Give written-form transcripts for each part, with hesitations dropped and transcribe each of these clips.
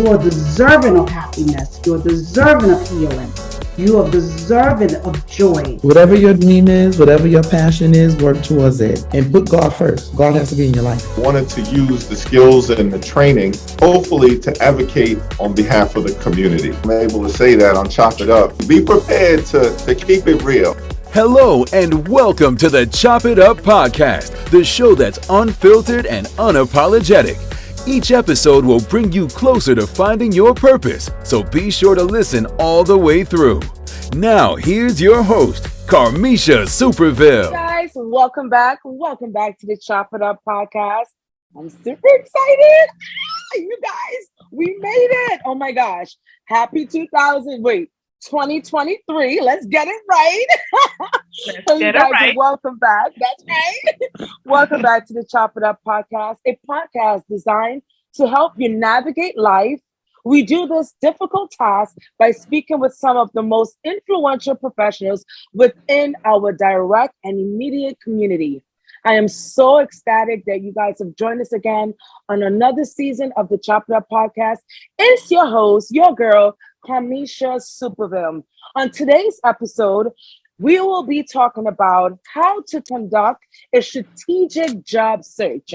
You are deserving of happiness. You are deserving of healing. You are deserving of joy. Whatever your dream is, whatever your passion is, work towards it. And put God first. God has to be in your life. Wanted to use the skills and the training, hopefully to advocate on behalf of the community. I'm able to say that on Chop It Up. Be prepared to keep it real. Hello and welcome to the Chop It Up podcast, the show that's unfiltered and unapologetic. Each episode will bring you closer to finding your purpose, so be sure to listen all the way through. Now, here's your host, Carmisha Superville. Guys, welcome back. Welcome back to the Chop It Up podcast. I'm super excited. You guys, we made it. Oh my gosh. Happy 2023. Let's get it right. So you guys are welcome back. That's right. Welcome back to the Chop It Up podcast, a podcast designed to help you navigate life. We do this difficult task by speaking with some of the most influential professionals within our direct and immediate community. I am so ecstatic that you guys have joined us again on another season of the Chop It Up podcast. It's your host, your girl, Carmisha Superville. On today's episode, we will be talking about how to conduct a strategic job search.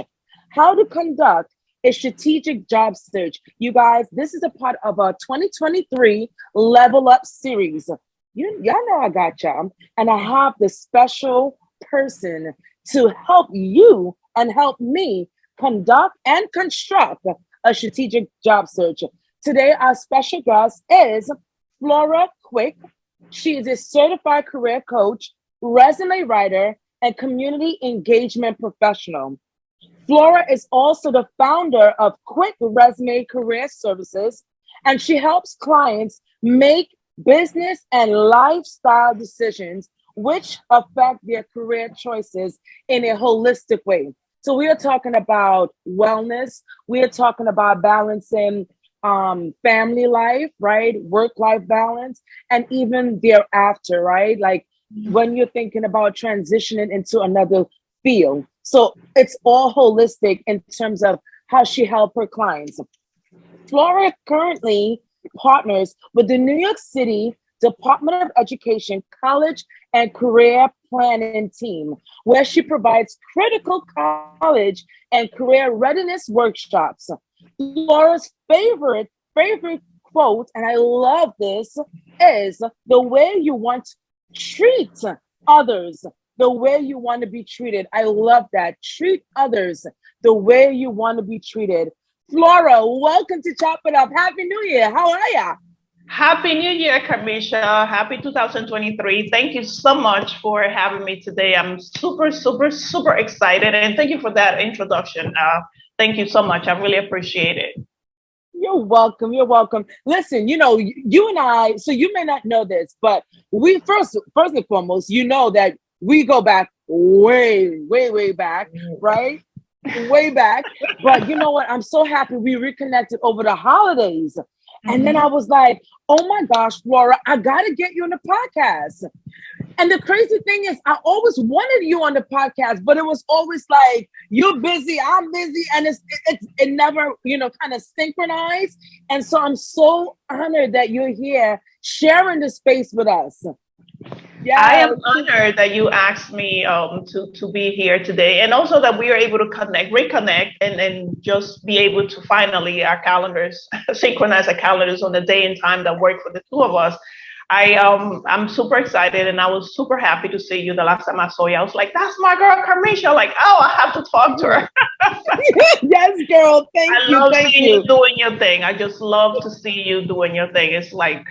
How to conduct a strategic job search. You guys, this is a part of our 2023 Level Up series. Y'all know I got y'all. And I have the special person to help you and help me conduct and construct a strategic job search. Today, our special guest is Flora Quick. She is a certified career coach, resume writer, and community engagement professional. Flora is also the founder of Quick Resume Career Services, and she helps clients make business and lifestyle decisions which affect their career choices in a holistic way. So we are talking about wellness. We are talking about balancing family life, right? Work-life balance, and even thereafter, right? Like when you're thinking about transitioning into another field. So it's all holistic in terms of how she helps her clients. Flora currently partners with the New York City Department of Education College and Career Planning team, where she provides critical college and career readiness workshops. Flora's favorite quote, and I love this, is the way you want to treat others, the way you want to be treated. I love that. Treat others the way you want to be treated. Flora, welcome to Chop It Up. Happy New Year. How are ya? Happy New Year, Carmisha. Happy 2023. Thank you so much for having me today. I'm super excited. And thank you for that introduction. Thank you so much. I really appreciate it. You're welcome. You're welcome. Listen, you know, you and I, so you may not know this, but we first and foremost, you know that we go back way back, right? Way back. But you know what? I'm so happy we reconnected over the holidays. And then I was like, oh my gosh, Flora, I got to get you on the podcast. And the crazy thing is, I always wanted you on the podcast, but it was always like, you're busy, I'm busy. And it never, kind of synchronized. And so I'm so honored that you're here sharing the space with us. Yeah, I am honored that you asked me to be here today, and also that we are able to reconnect, and just be able to finally our calendars synchronize our calendars on the day and time that work for the two of us. I'm super excited, and I was super happy to see you. The last time I saw you, I was like, "That's my girl, Carmisha." Like, oh, I have to talk to her. Yes, girl. Thank you. I love seeing you doing your thing. I just love to see you doing your thing. It's like,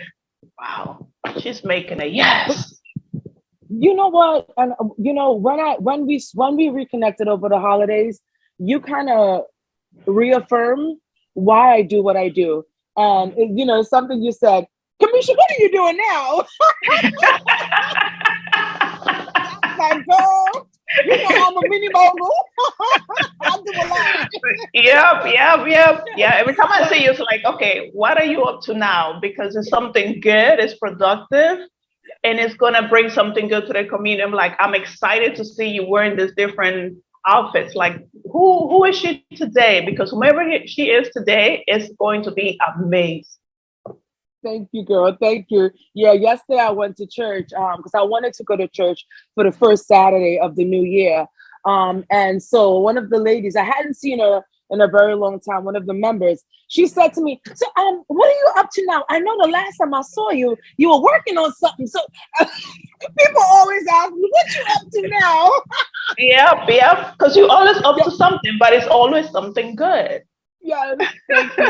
wow, she's making it. Yes. You know what? And when we reconnected over the holidays, you kind of reaffirm why I do what I do. Something you said, Carmisha, what are you doing now? Like, girl, I'm a mini mogul. I do a lot. Yep. Yeah. Every time I see you, it's like, okay, what are you up to now? Because it's something good, it's productive, and it's going to bring something good to the community. I'm excited to see you wearing this different outfits. Like, who is she today? Because whomever she is today is going to be amazed. Thank you, girl. Thank you. Yeah, yesterday I went to church because I wanted to go to church for the first Saturday of the new year. And so one of the ladies, I hadn't seen her in a very long time, one of the members, she said to me, so what are you up to now? I know the last time I saw you, you were working on something. So people always ask me, what you up to now? Yeah, because you're always up to something, but it's always something good. Yes,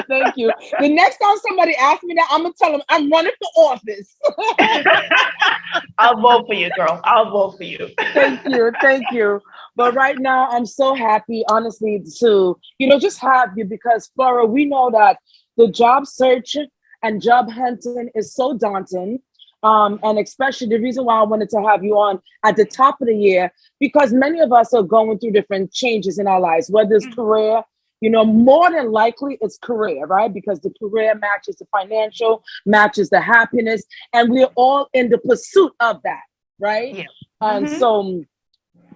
thank you. The next time somebody asks me that, I'm gonna tell them I'm running for office. I'll vote for you, girl. I'll vote for you. Thank you. But right now, I'm so happy, honestly, to just have you, because Flora, we know that the job search and job hunting is so daunting. And especially the reason why I wanted to have you on at the top of the year, because many of us are going through different changes in our lives, whether it's career. More than likely it's career, right? Because the career matches the financial, matches the happiness, and we're all in the pursuit of that, right? Yeah. And so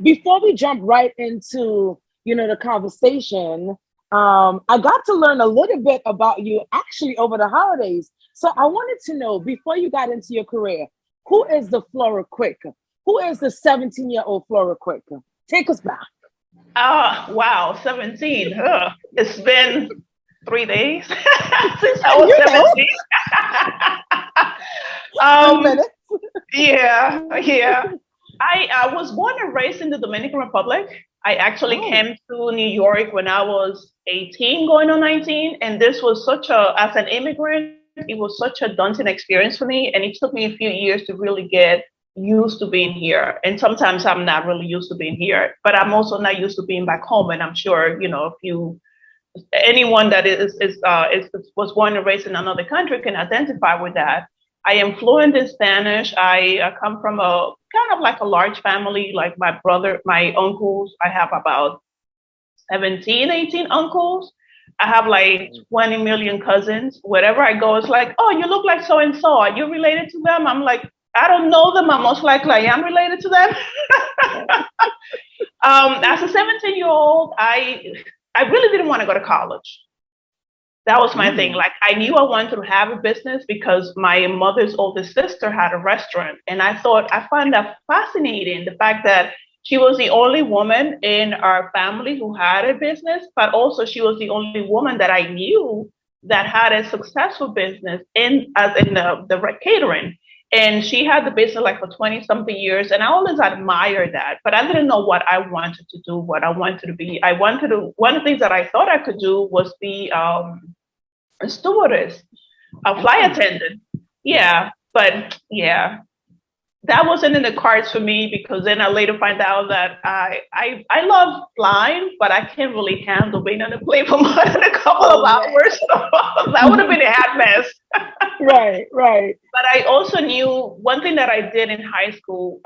before we jump right into, the conversation, I got to learn a little bit about you actually over the holidays. So I wanted to know, before you got into your career, who is the Flora Quick? Who is the 17-year-old Flora Quick? Take us back. Wow, 17. It's been 3 days since I was 17. Yeah. I was born and raised in the Dominican Republic. I actually came to New York when I was 18, going on 19. And this was as an immigrant, it was such a daunting experience for me. And it took me a few years to really get used to being here. And sometimes I'm not really used to being here, but I'm also not used to being back home. And I'm sure, anyone that was born and raised in another country can identify with that. I am fluent in Spanish. I come from a kind of like a large family, like my brother, my uncles. I have about 17, 18 uncles. I have like 20 million cousins. Wherever I go, it's like, oh, you look like so-and-so. Are you related to them? I'm like, I don't know them. I'm most likely I am related to them. As a 17-year-old, I really didn't want to go to college. That was my thing. Like, I knew I wanted to have a business because my mother's oldest sister had a restaurant. And I find that fascinating, the fact that she was the only woman in our family who had a business, but also she was the only woman that I knew that had a successful business in the catering. And she had the business like for 20 something years. And I always admired that, but I didn't know what I wanted to do, what I wanted to be. One of the things that I thought I could do was be a stewardess, a flight attendant. Yeah. But yeah, that wasn't in the cards for me, because then I later find out that I love flying, but I can't really handle being on a plane for more than a couple of hours. So that would have been a hot mess. Right. But I also knew one thing that I did in high school.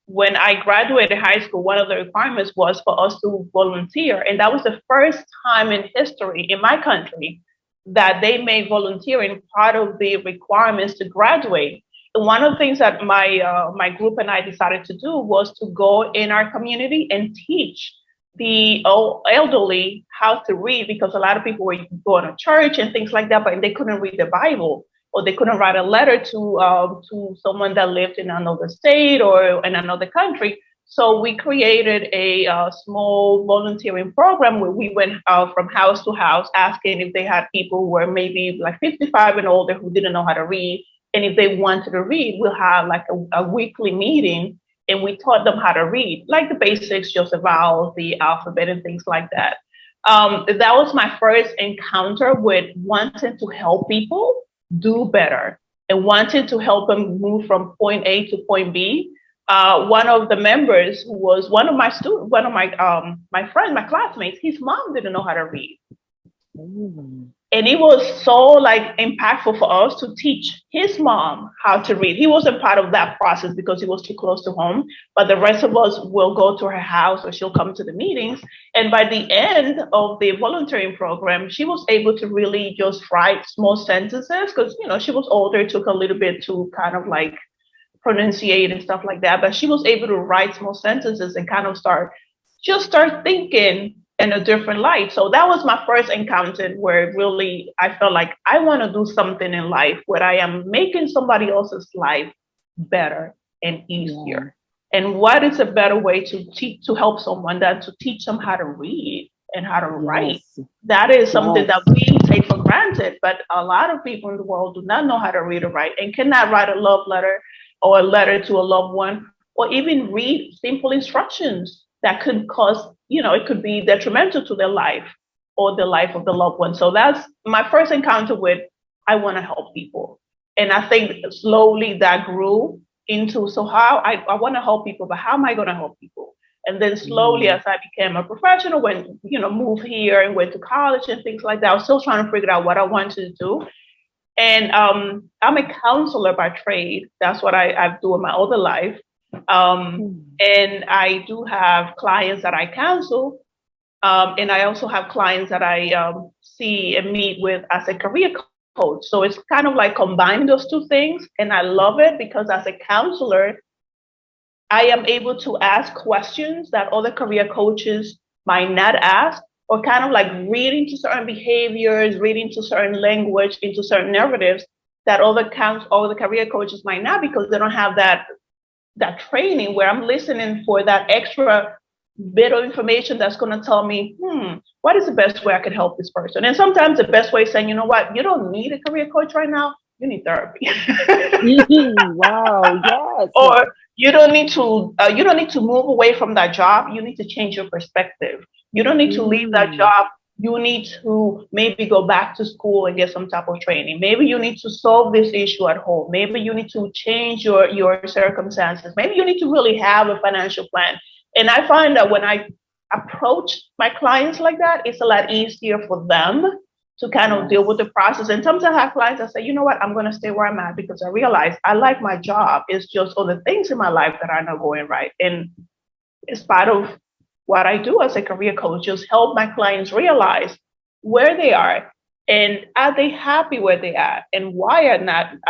When I graduated high school, one of the requirements was for us to volunteer. And that was the first time in history in my country that they made volunteering part of the requirements to graduate. One of the things that my group and I decided to do was to go in our community and teach the elderly how to read, because a lot of people were going to church and things like that, but they couldn't read the Bible, or they couldn't write a letter to someone that lived in another state or in another country. So we created a small volunteering program where we went from house to house asking if they had people who were maybe like 55 and older who didn't know how to read. And if they wanted to read, we'll have like a weekly meeting, and we taught them how to read, like the basics, just the vowels, the alphabet, and things like that. That was my first encounter with wanting to help people do better and wanting to help them move from point A to point B. One of the members, who was one of my students, one of my friends, my classmates, his mom didn't know how to read. And it was so impactful for us to teach his mom how to read. He wasn't part of that process because he was too close to home, but the rest of us will go to her house or she'll come to the meetings. And by the end of the volunteering program, she was able to really just write small sentences because, she was older. It took a little bit to kind of pronunciate and stuff like that. But she was able to write small sentences and kind of start just start thinking in a different light. So that was my first encounter where really I felt like I want to do something in life where I am making somebody else's life better and easier. Yeah. And what is a better way to teach, to help someone than to teach them how to read and how to write? That is something that we take for granted, but a lot of people in the world do not know how to read or write and cannot write a love letter or a letter to a loved one, or even read simple instructions that could cause, it could be detrimental to their life or the life of the loved one. So that's my first encounter with, I want to help people. And I think slowly that grew into, so how I want to help people, but how am I going to help people? And then slowly, as I became a professional, when, moved here and went to college and things like that, I was still trying to figure out what I wanted to do. And I'm a counselor by trade. That's what I do in my other life. And I do have clients that I counsel. And I also have clients that I see and meet with as a career coach. So it's kind of like combining those two things. And I love it because as a counselor, I am able to ask questions that other career coaches might not ask, or kind of like reading to certain behaviors, reading to certain language, into certain narratives that other career coaches might not, because they don't have that training where I'm listening for that extra bit of information that's going to tell me, what is the best way I could help this person? And sometimes the best way is saying, you know what, you don't need a career coach right now. You need therapy. Wow, yes. Or you don't need to move away from that job. You need to change your perspective. You don't need to leave that job. You need to maybe go back to school and get some type of training. Maybe you need to solve this issue at home. Maybe you need to change your circumstances. Maybe you need to really have a financial plan. And I find that when I approach my clients like that, it's a lot easier for them to kind of deal with the process. And sometimes I have clients that say, you know what, I'm going to stay where I'm at because I realize I like my job. It's just other things in my life that are not going right. And it's part of what I do as a career coach, just help my clients realize where they are and are they happy where they are, and why are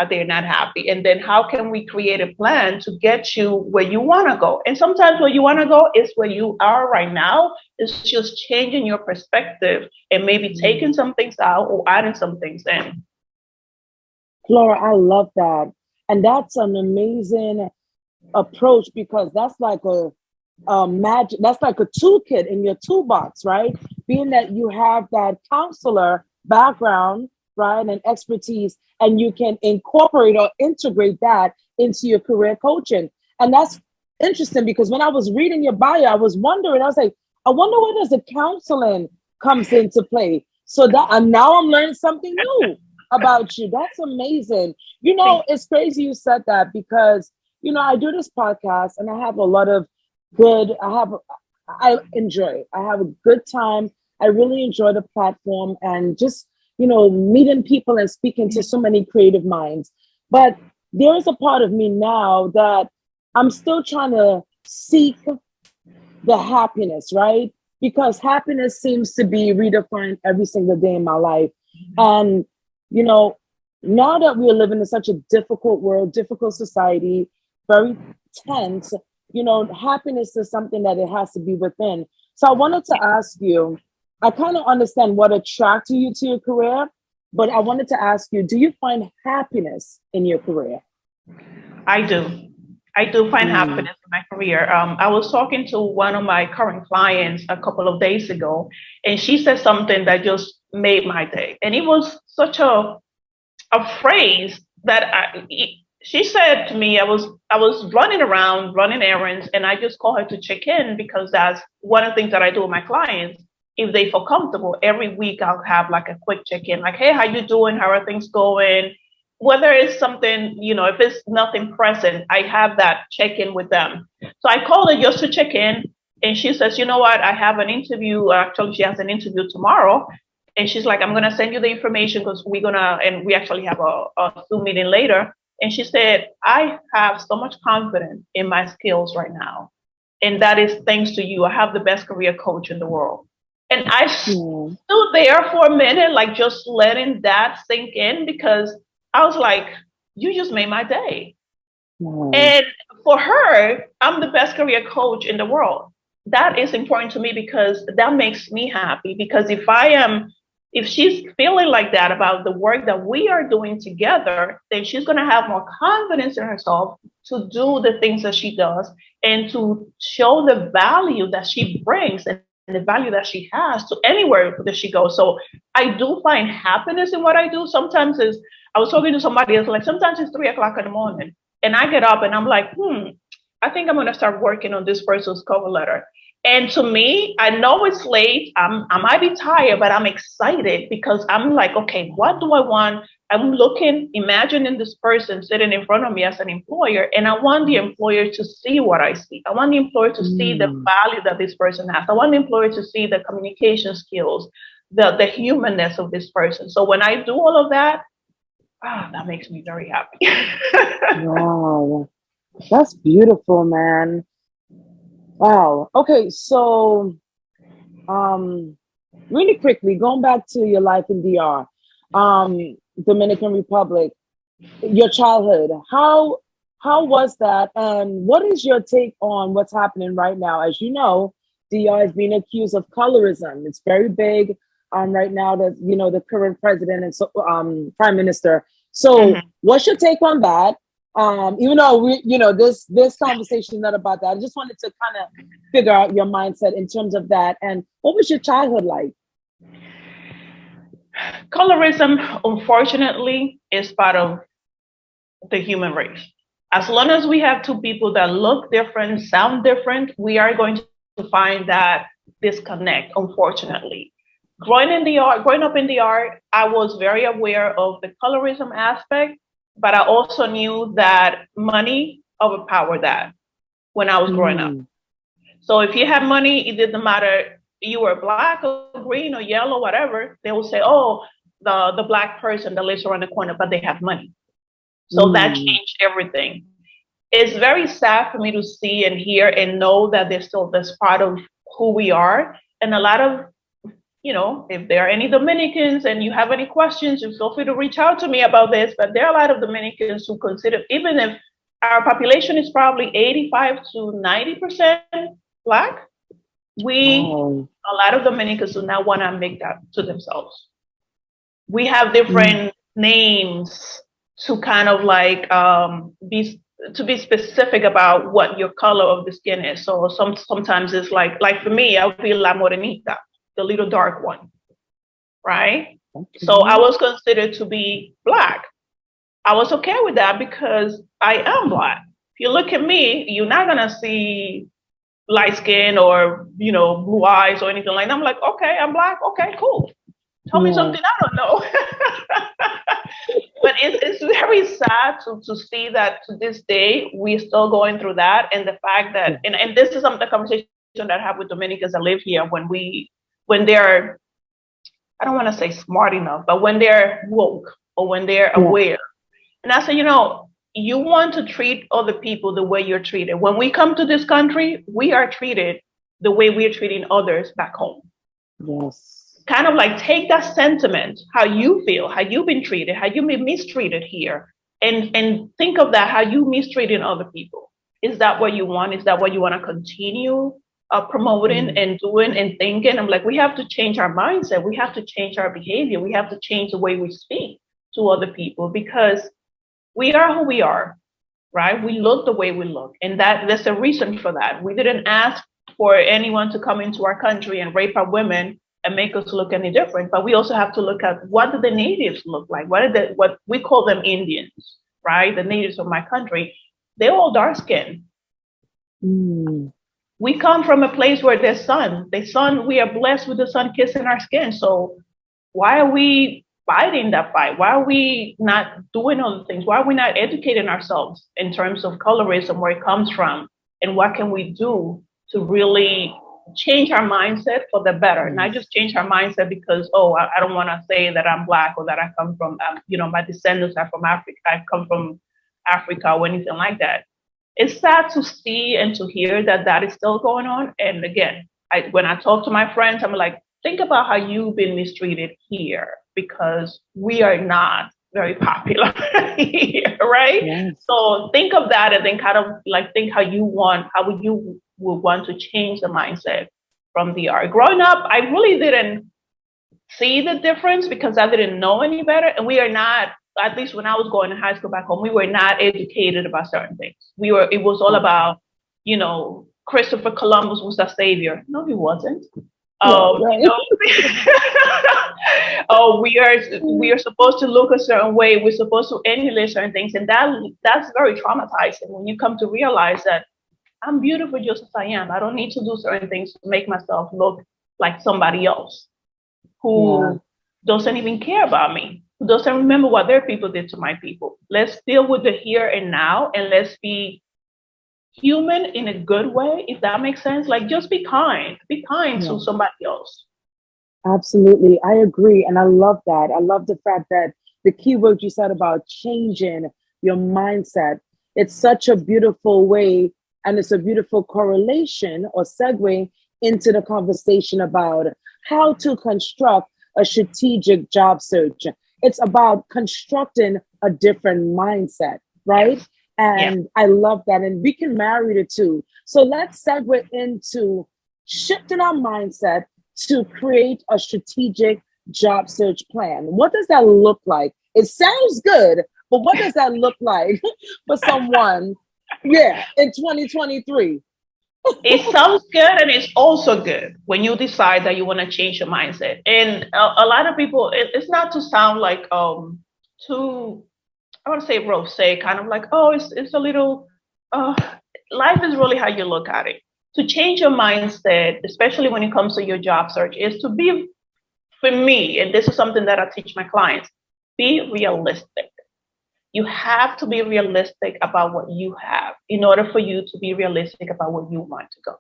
they not happy? And then how can we create a plan to get you where you want to go? And sometimes where you want to go is where you are right now. It's just changing your perspective and maybe taking some things out or adding some things in. Flora, I love that. And that's an amazing approach, because that's like magic. That's like a toolkit in your toolbox, right? Being that you have that counselor background, right, and expertise, and you can incorporate or integrate that into your career coaching. And that's interesting, because when I was reading your bio, I was wondering, I was like, I wonder where does the counseling comes into play. So that, and now I'm learning something new about you. That's amazing. It's crazy you said that, because I do this podcast and I have a lot of I enjoy it. I have a good time. I really enjoy the platform and just, meeting people and speaking to so many creative minds. But there is a part of me now that I'm still trying to seek the happiness, right? Because happiness seems to be redefined every single day in my life. And, now that we are living in such a difficult world, difficult society, very tense, happiness is something that it has to be within. So I wanted to ask you, I kind of understand what attracted you to your career, but I wanted to ask you, do you find happiness in your career? I do. I do find happiness in my career. I was talking to one of my current clients a couple of days ago, and she said something that just made my day. And it was such a phrase that she said to me, I was running around, running errands, and I just called her to check in, because that's one of the things that I do with my clients. If they feel comfortable, every week I'll have like a quick check-in, like, hey, how you doing? How are things going? Whether it's something, if it's nothing present, I have that check-in with them. So I called her just to check in, and she says, you know what? I have an interview. Actually, she has an interview tomorrow. And she's like, I'm going to send you the information, because we actually have a Zoom meeting later. And she said, I have so much confidence in my skills right now. And that is thanks to you. I have the best career coach in the world. And I stood there for a minute, like just letting that sink in, because I was like, you just made my day. And for her, I'm the best career coach in the world. that is important to me because that makes me happy. Because if she's feeling like that about the work that we are doing together, then she's going to have more confidence in herself to do the things that she does and to show the value that she brings and the value that she has to anywhere that she goes. So I do find happiness in what I do. Sometimes I was talking to somebody else, like sometimes it's 3 o'clock in the morning and I get up and I'm like, I think I'm going to start working on this person's cover letter. And to me, I know it's late. I might be tired, but I'm excited because I'm like, okay, what do I want? I'm imagining this person sitting in front of me as an employer, and I want the employer to see what I see. I want the employer to see the value that this person has. I want the employer to see the communication skills, the humanness of this person. So when I do all of that, that makes me very happy. Wow, that's beautiful, man. Wow. Okay, so really quickly, going back to your life in DR, Dominican Republic, your childhood, how was that? And what is your take on what's happening right now? As you know, DR is being accused of colorism. It's very big right now that, the current president and so prime minister. So what's your take on that? Even though this conversation is not about that, I just wanted to kind of figure out your mindset in terms of that. And what was your childhood like? Colorism, unfortunately, is part of the human race. As long as we have two people that look different, sound different, we are going to find that disconnect, unfortunately. Growing up in the art, I was very aware of the colorism aspect, but I also knew that money overpowered that when I was growing up. So if you had money, it didn't matter you were black or green or yellow, whatever. They will say, oh, the black person that lives around the corner, but they have money. So that changed everything. It's very sad for me to see and hear and know that there's still this part of who we are. And a lot of, if there are any Dominicans and you have any questions, you feel free to reach out to me about this. But there are a lot of Dominicans who consider, even if our population is probably 85 to 90% black, a lot of Dominicans do not want to make that to themselves. We have different names to kind of like be specific about what your color of the skin is. So sometimes it's like for me, I feel la morenita, the little dark one, right? So I was considered to be black. I was okay with that because I am black. If you look at me, you're not gonna see light skin or blue eyes or anything like that. I'm like, okay, I'm black. Okay, cool. Tell me something I don't know. But it's very sad to see that to this day we're still going through that, and the fact that and this is some of the conversation that I have with Dominicans that live here when they're, I don't want to say smart enough, but when they're woke or when they're aware. And I say, you want to treat other people the way you're treated. When we come to this country, we are treated the way we're treating others back home. Yes. Kind of like take that sentiment, how you feel, how you've been treated, how you've been mistreated here, and think of that, how you mistreating other people. Is that what you want? Is that what you want to continue promoting and doing and thinking? I'm like, we have to change our mindset. We have to change our behavior. We have to change the way we speak to other people because we are who we are, right? We look the way we look. And there's a reason for that. We didn't ask for anyone to come into our country and rape our women and make us look any different. But we also have to look at what do the natives look like? What we call them Indians, right? The natives of my country, they're all dark skinned. We come from a place where the sun, we are blessed with the sun kissing our skin. So why are we fighting that fight? Why are we not doing other things? Why are we not educating ourselves in terms of colorism, where it comes from, and what can we do to really change our mindset for the better? Not just change our mindset because, I don't want to say that I'm black or that I come from, my descendants are from Africa. I come from Africa or anything like that. It's sad to see and to hear that is still going on. And again, when I talk to my friends, I'm like, think about how you've been mistreated here, because we are not very popular here, right? Yes. So think of that and then kind of like think how would you would want to change the mindset from the art. Growing up, I really didn't see the difference because I didn't know any better. And we are not, at least when I was going to high school back home, we were not educated about certain things. It was all about, Christopher Columbus was our savior. No, he wasn't. Oh, we are supposed to look a certain way. We're supposed to emulate certain things. And that's very traumatizing when you come to realize that I'm beautiful just as I am. I don't need to do certain things to make myself look like somebody else who doesn't even care about me, who doesn't remember what their people did to my people. Let's deal with the here and now, and let's be human in a good way, if that makes sense. Like, just be kind to somebody else. Absolutely. I agree. And I love that. I love the fact that the key word you said about changing your mindset, it's such a beautiful way, and it's a beautiful correlation or segue into the conversation about how to construct a strategic job search. It's about constructing a different mindset, right? And I love that. And we can marry the two. So let's segue into shifting our mindset to create a strategic job search plan. What does that look like? It sounds good, but what does that look like for someone, in 2023? It sounds good, and it's also good when you decide that you want to change your mindset. And a lot of people, it's not to sound like too, I want to say rosé, kind of like, oh, it's a little, life is really how you look at it. To change your mindset, especially when it comes to your job search, is to be, for me, and this is something that I teach my clients, be realistic. You have to be realistic about what you have in order for you to be realistic about where you want to go,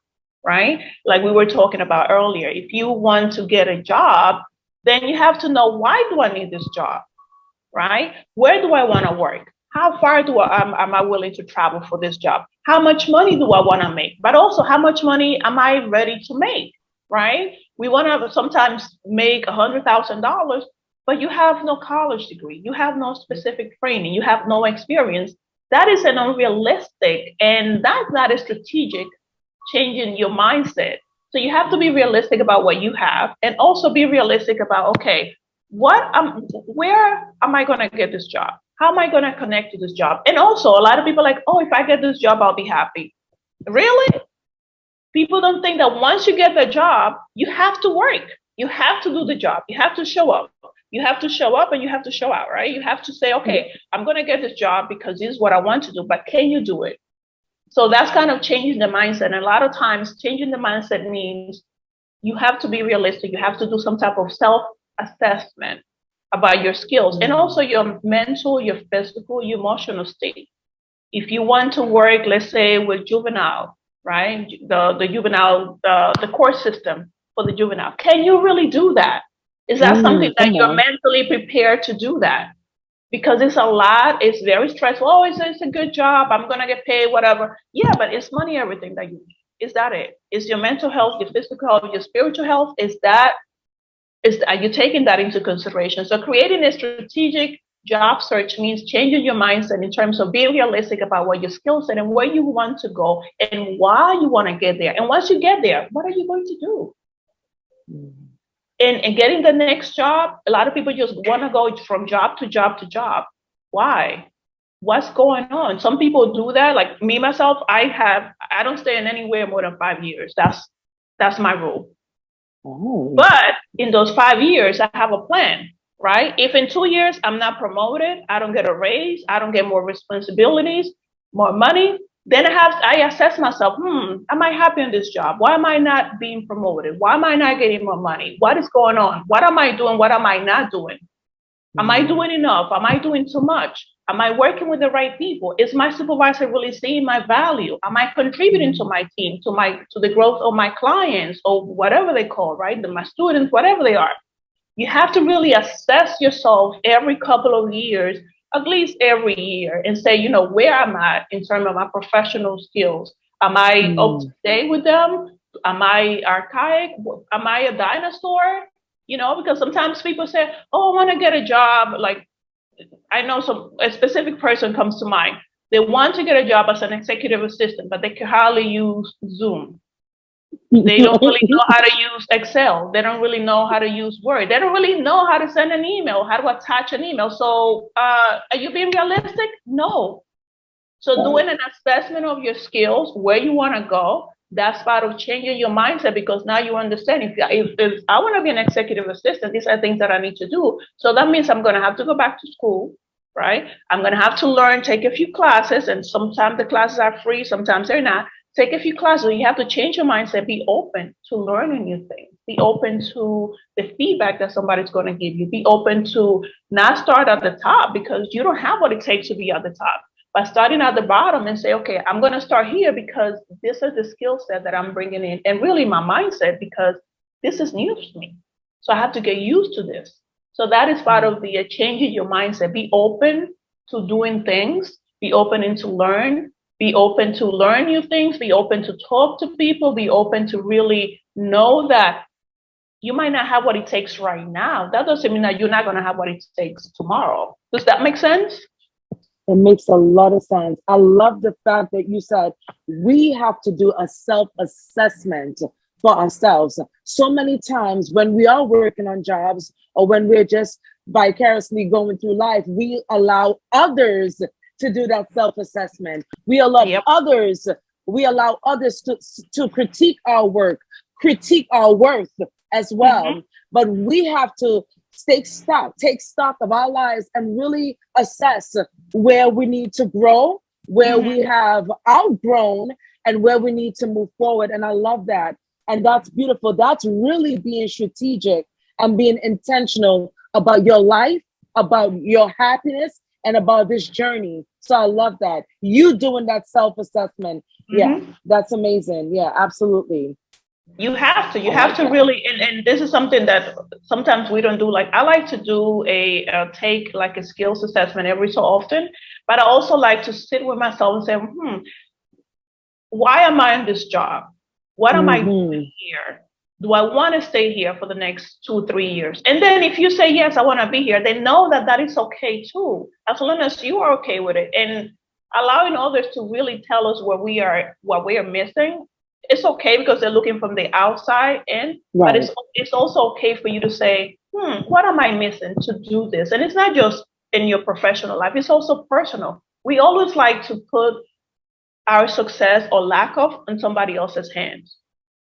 right? Like we were talking about earlier, if you want to get a job, then you have to know, why do I need this job, right? Where do I want to work? How far am I willing to travel for this job? How much money do I want to make? But also, how much money am I ready to make, right? We want to sometimes make $100,000, but you have no college degree, you have no specific training, you have no experience. That is an unrealistic, and that's not a strategic change in your mindset. So you have to be realistic about what you have, and also be realistic about, okay, where am I going to get this job? How am I going to connect to this job? And also, a lot of people are like, oh, if I get this job, I'll be happy. Really? People don't think that once you get the job, you have to work. You have to do the job. You have to show up. You have to show up and you have to show out, right? You have to say, okay, I'm going to get this job because this is what I want to do, but can you do it? So that's kind of changing the mindset. And a lot of times changing the mindset means you have to be realistic. You have to do some type of self-assessment about your skills and also your mental, your physical, your emotional state. If you want to work, let's say with juvenile, right? The juvenile, the court system for the juvenile, can you really do that? Is that something that you're mentally prepared to do that? Because it's a lot, it's very stressful. Oh, it's a good job, I'm gonna get paid, whatever. Yeah, but is money everything that you need? Is that it? Is your mental health, your physical health, your spiritual health, are you taking that into consideration? So creating a strategic job search means changing your mindset in terms of being realistic about what your skill set and where you want to go and why you want to get there. And once you get there, what are you going to do? And getting the next job, a lot of people just want to go from job to job to job. Why? What's going on? Some people do that. Like me, myself, I don't stay in anywhere more than 5 years. That's my rule. Oh. But in those 5 years, I have a plan, right? If in 2 years I'm not promoted, I don't get a raise, I don't get more responsibilities, more money, then I assess myself, am I happy in this job? Why am I not being promoted? Why am I not getting more money? What is going on? What am I doing? What am I not doing? Am I doing enough? Am I doing too much? Am I working with the right people? Is my supervisor really seeing my value? Am I contributing to my team, to the growth of my clients or whatever they call, right? My students, whatever they are. You have to really assess yourself every couple of years, at least every year, and say, where I'm at in terms of my professional skills. Am I up to date with them? Am I archaic? Am I a dinosaur? Because sometimes people say, oh, I want to get a job. Like, I know a specific person comes to mind. They want to get a job as an executive assistant, but they can hardly use Zoom. They don't really know how to use Excel. They don't really know how to use Word. They don't really know how to send an email, how to attach an email. So are you being realistic? No. So doing an assessment of your skills, where you want to go, that's part of changing your mindset, because now you understand if I want to be an executive assistant, these are things that I need to do. So that means I'm going to have to go back to school, right? I'm going to have to learn, take a few classes, and sometimes the classes are free, sometimes they're not. Take a few classes. You have to change your mindset. Be open to learning new things. Be open to the feedback that somebody's going to give you. Be open to not start at the top, because you don't have what it takes to be at the top. By starting at the bottom and say, okay, I'm going to start here because this is the skill set that I'm bringing in, and really my mindset, because this is new to me. So I have to get used to this. So that is part of the changing your mindset. Be open to doing things. Be open to learn. Be open to learn new things. Be open to talk to people. Be open to really know that you might not have what it takes right now. That doesn't mean that you're not going to have what it takes tomorrow. Does that make sense? It makes a lot of sense. I love the fact that you said we have to do a self-assessment for ourselves. So many times when we are working on jobs, or when we're just vicariously going through life, we allow others to do that self-assessment. We allow others to critique our work, critique our worth as well. But we have to take stock of our lives and really assess where we need to grow, where we have outgrown, and where we need to move forward. And I love that. And that's beautiful. That's really being strategic and being intentional about your life, about your happiness, and about this journey. So I love that. You doing that self-assessment. Yeah, that's amazing. Yeah, absolutely. You have to really, and this is something that sometimes we don't do. Like, I like to do take like a skills assessment every so often, but I also like to sit with myself and say, why am I in this job? What am I doing here? Do I want to stay here for the next 2-3 years? And then if you say, yes, I want to be here, then know that that is okay too, as long as you are okay with it. And allowing others to really tell us what we are missing. It's okay, because they're looking from the outside in, but it's also okay for you to say, what am I missing to do this? And it's not just in your professional life, it's also personal. We always like to put our success or lack of in somebody else's hands.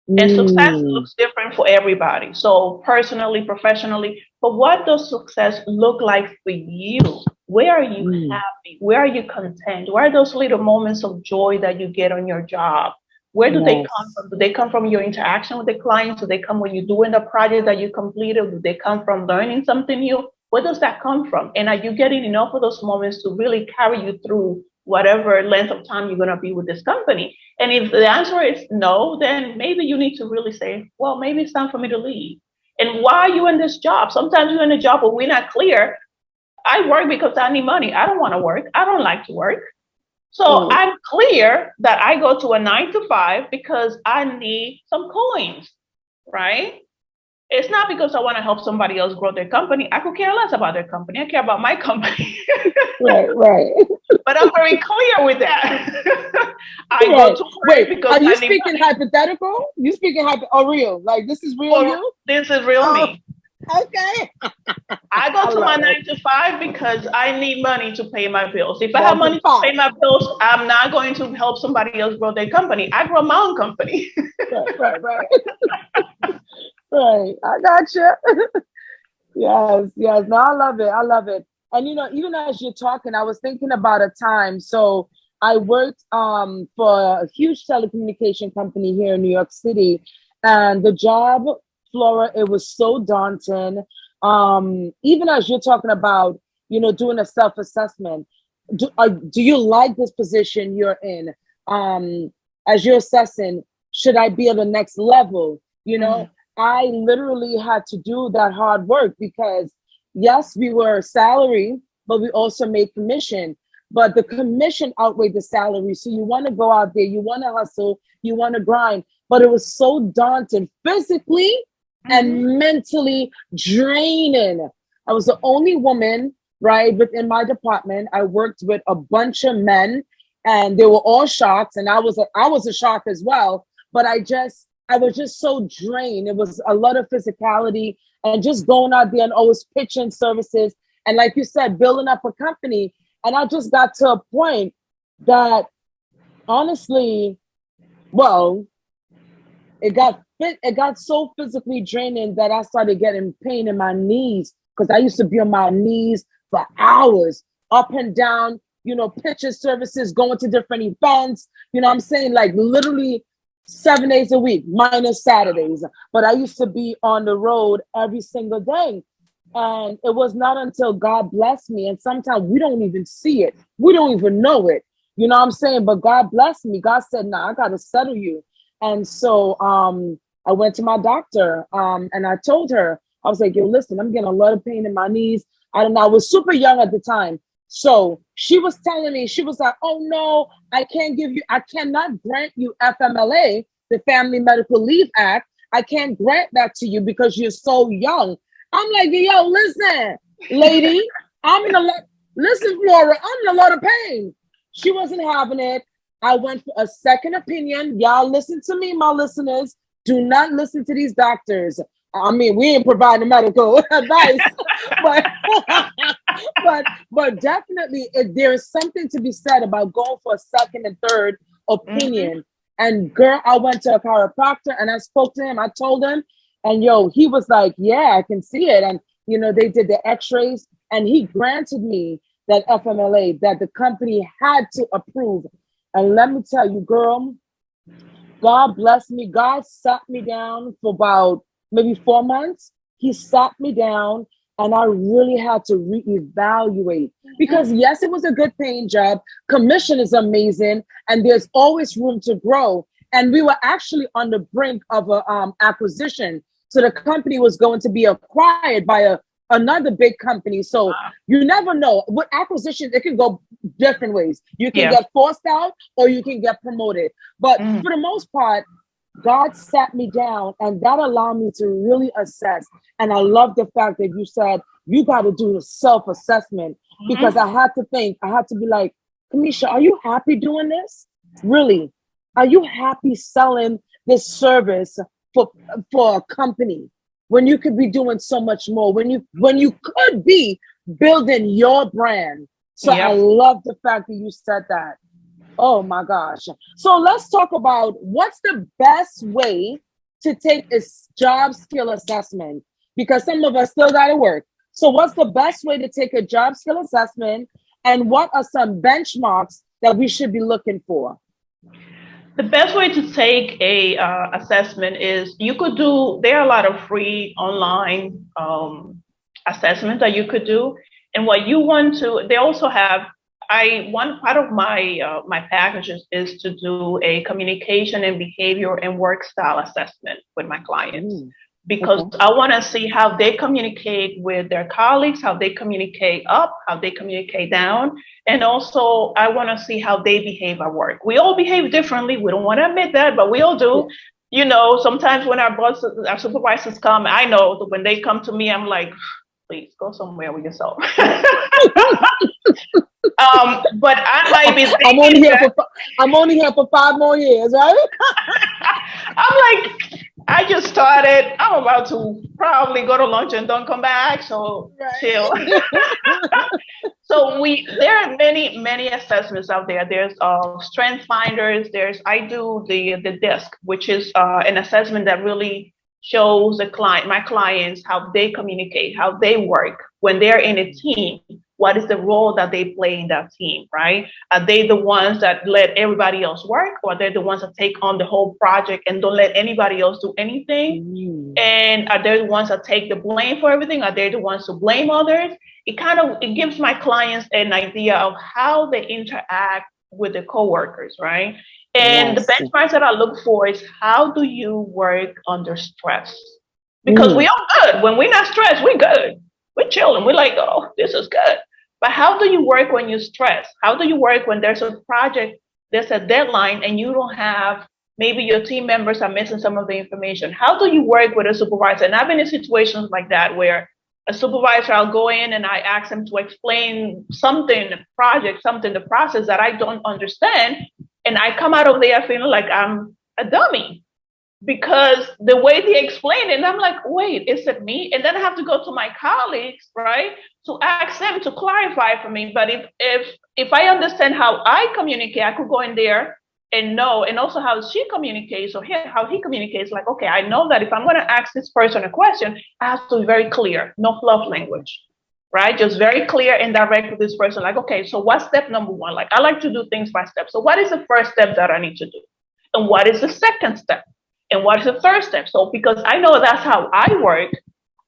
And success looks different for everybody. So personally, professionally, but what does success look like for you? Where are you happy? Where are you content? Where are those little moments of joy that you get on your job? Where do they come from? Do they come from your interaction with the clients? Do they come when you're doing the project that you completed? Do they come from learning something new? Where does that come from? And are you getting enough of those moments to really carry you through whatever length of time you're going to be with this company? And if the answer is no, then maybe you need to really say, well, maybe it's time for me to leave. And why are you in this job? Sometimes you're in a job where we're not clear. I work because I need money. I don't want to work. I don't like to work. So I'm clear that I go to a 9-to-5 because I need some coins, right? It's not because I want to help somebody else grow their company. I could care less about their company. I care about my company. Right. But I'm very clear with that. I go to work because are you speaking hypothetical? You speaking real? Like, this is real you? This is real me. Okay. I go to my 9-to-5 because I need money to pay my bills. If I have money to pay my bills, I'm not going to help somebody else grow their company. I grow my own company. Right. Right. I got you. Yes. No, I love it. And, even as you're talking, I was thinking about a time. So I worked for a huge telecommunication company here in New York City. And the job, Flora, it was so daunting. Even as you're talking about, doing a self-assessment, do you like this position you're in? As you're assessing, should I be at the next level? I literally had to do that hard work because, yes, we were salary, but we also made commission. But the commission outweighed the salary. So you want to go out there, you want to hustle, you want to grind. But it was so daunting physically and mentally draining. I was the only woman, right? Within my department, I worked with a bunch of men, and they were all shocked, and I was a shock as well. But I was just so drained. It was a lot of physicality and just going out there and always pitching services. And like you said, building up a company. And I just got to a point that honestly, well, it got so physically draining that I started getting pain in my knees, because I used to be on my knees for hours, up and down, pitching services, going to different events. I'm saying, like, literally 7 days a week, minus Saturdays. But I used to be on the road every single day. And it was not until God blessed me. And sometimes we don't even see it. We don't even know it. You know what I'm saying? But God blessed me. God said, nah, I got to settle you. And so I went to my doctor and I told her, I was like, yo, listen, I'm getting a lot of pain in my knees. I don't know. I was super young at the time. So she was telling me, she was like, oh, no, I cannot grant you FMLA, the Family Medical Leave Act. I can't grant that to you because you're so young. I'm like, yo, listen, lady, listen, Flora, I'm in a lot of pain. She wasn't having it. I went for a second opinion. Y'all listen to me, my listeners. Do not listen to these doctors. I mean, we ain't providing medical advice, but definitely there's something to be said about going for a second and third opinion. Mm-hmm. And girl, I went to a chiropractor and I spoke to him. I told him, and he was like, yeah, I can see it. And, they did the x-rays and he granted me that FMLA that the company had to approve. And let me tell you, girl, God bless me. God sat me down for about maybe 4 months. He sat me down and I really had to reevaluate, because yes, it was a good paying job. Commission is amazing and there's always room to grow. And we were actually on the brink of a acquisition. So the company was going to be acquired by another big company. So you never know. With acquisitions, it can go different ways. You can get forced out or you can get promoted. But for the most part, God sat me down and that allowed me to really assess. And I love the fact that you said you got to do the self-assessment, because I had to be like, Kamisha, are you happy doing this? Really? Are you happy selling this service for a company when you could be doing so much more, when you could be building your brand? So I love the fact that you said that. Oh my gosh. So let's talk about what's the best way to take a job skill assessment, because some of us still got to work. So what's the best way to take a job skill assessment, and what are some benchmarks that we should be looking for? The best way to take a assessment is there are a lot of free online assessments that you could do. And what you want to, they also have, one part of my packages is to do a communication and behavior and work style assessment with my clients. Because I want to see how they communicate with their colleagues, how they communicate up, how they communicate down. And also I want to see how they behave at work. We all behave differently. We don't want to admit that, but we all do. Sometimes when our bosses, our supervisors come, I know that when they come to me, I'm like, please go somewhere with yourself. But I might be thinking I'm only here for 5 more years, right? I'm like, I just started. I'm about to probably go to lunch and don't come back. So chill. So there are many assessments out there. There's strength finders. I do the DISC, which is an assessment that really shows my clients, how they communicate, how they work when they're in a team. What is the role that they play in that team, right? Are they the ones that let everybody else work, or are they the ones that take on the whole project and don't let anybody else do anything? And are they the ones that take the blame for everything? Are they the ones to blame others? It gives my clients an idea of how they interact with the coworkers, right? And the benchmarks that I look for is, how do you work under stress? Because we all good. When we're not stressed, we're good. We're chilling. We're like, oh, this is good. But how do you work when you're stressed? How do you work when there's a project, there's a deadline, and you don't have, maybe your team members are missing some of the information? How do you work with a supervisor? And I've been in situations like that where a supervisor, I'll go in and I ask them to explain something, a project, something, the process that I don't understand. And I come out of there feeling like I'm a dummy because the way they explain it, and I'm like, wait, is it me? And then I have to go to my colleagues, right, to ask them to clarify for me. But if I understand how I communicate, I could go in there and know, and also how she communicates or how he communicates. Like, okay, I know that if I'm going to ask this person a question, I have to be very clear, no fluff language, right? Just very clear and direct with this person. Like, okay, so what's step number one? Like, I like to do things by step. So what is the first step that I need to do? And what is the second step? And what is the third step? So because I know that's how I work,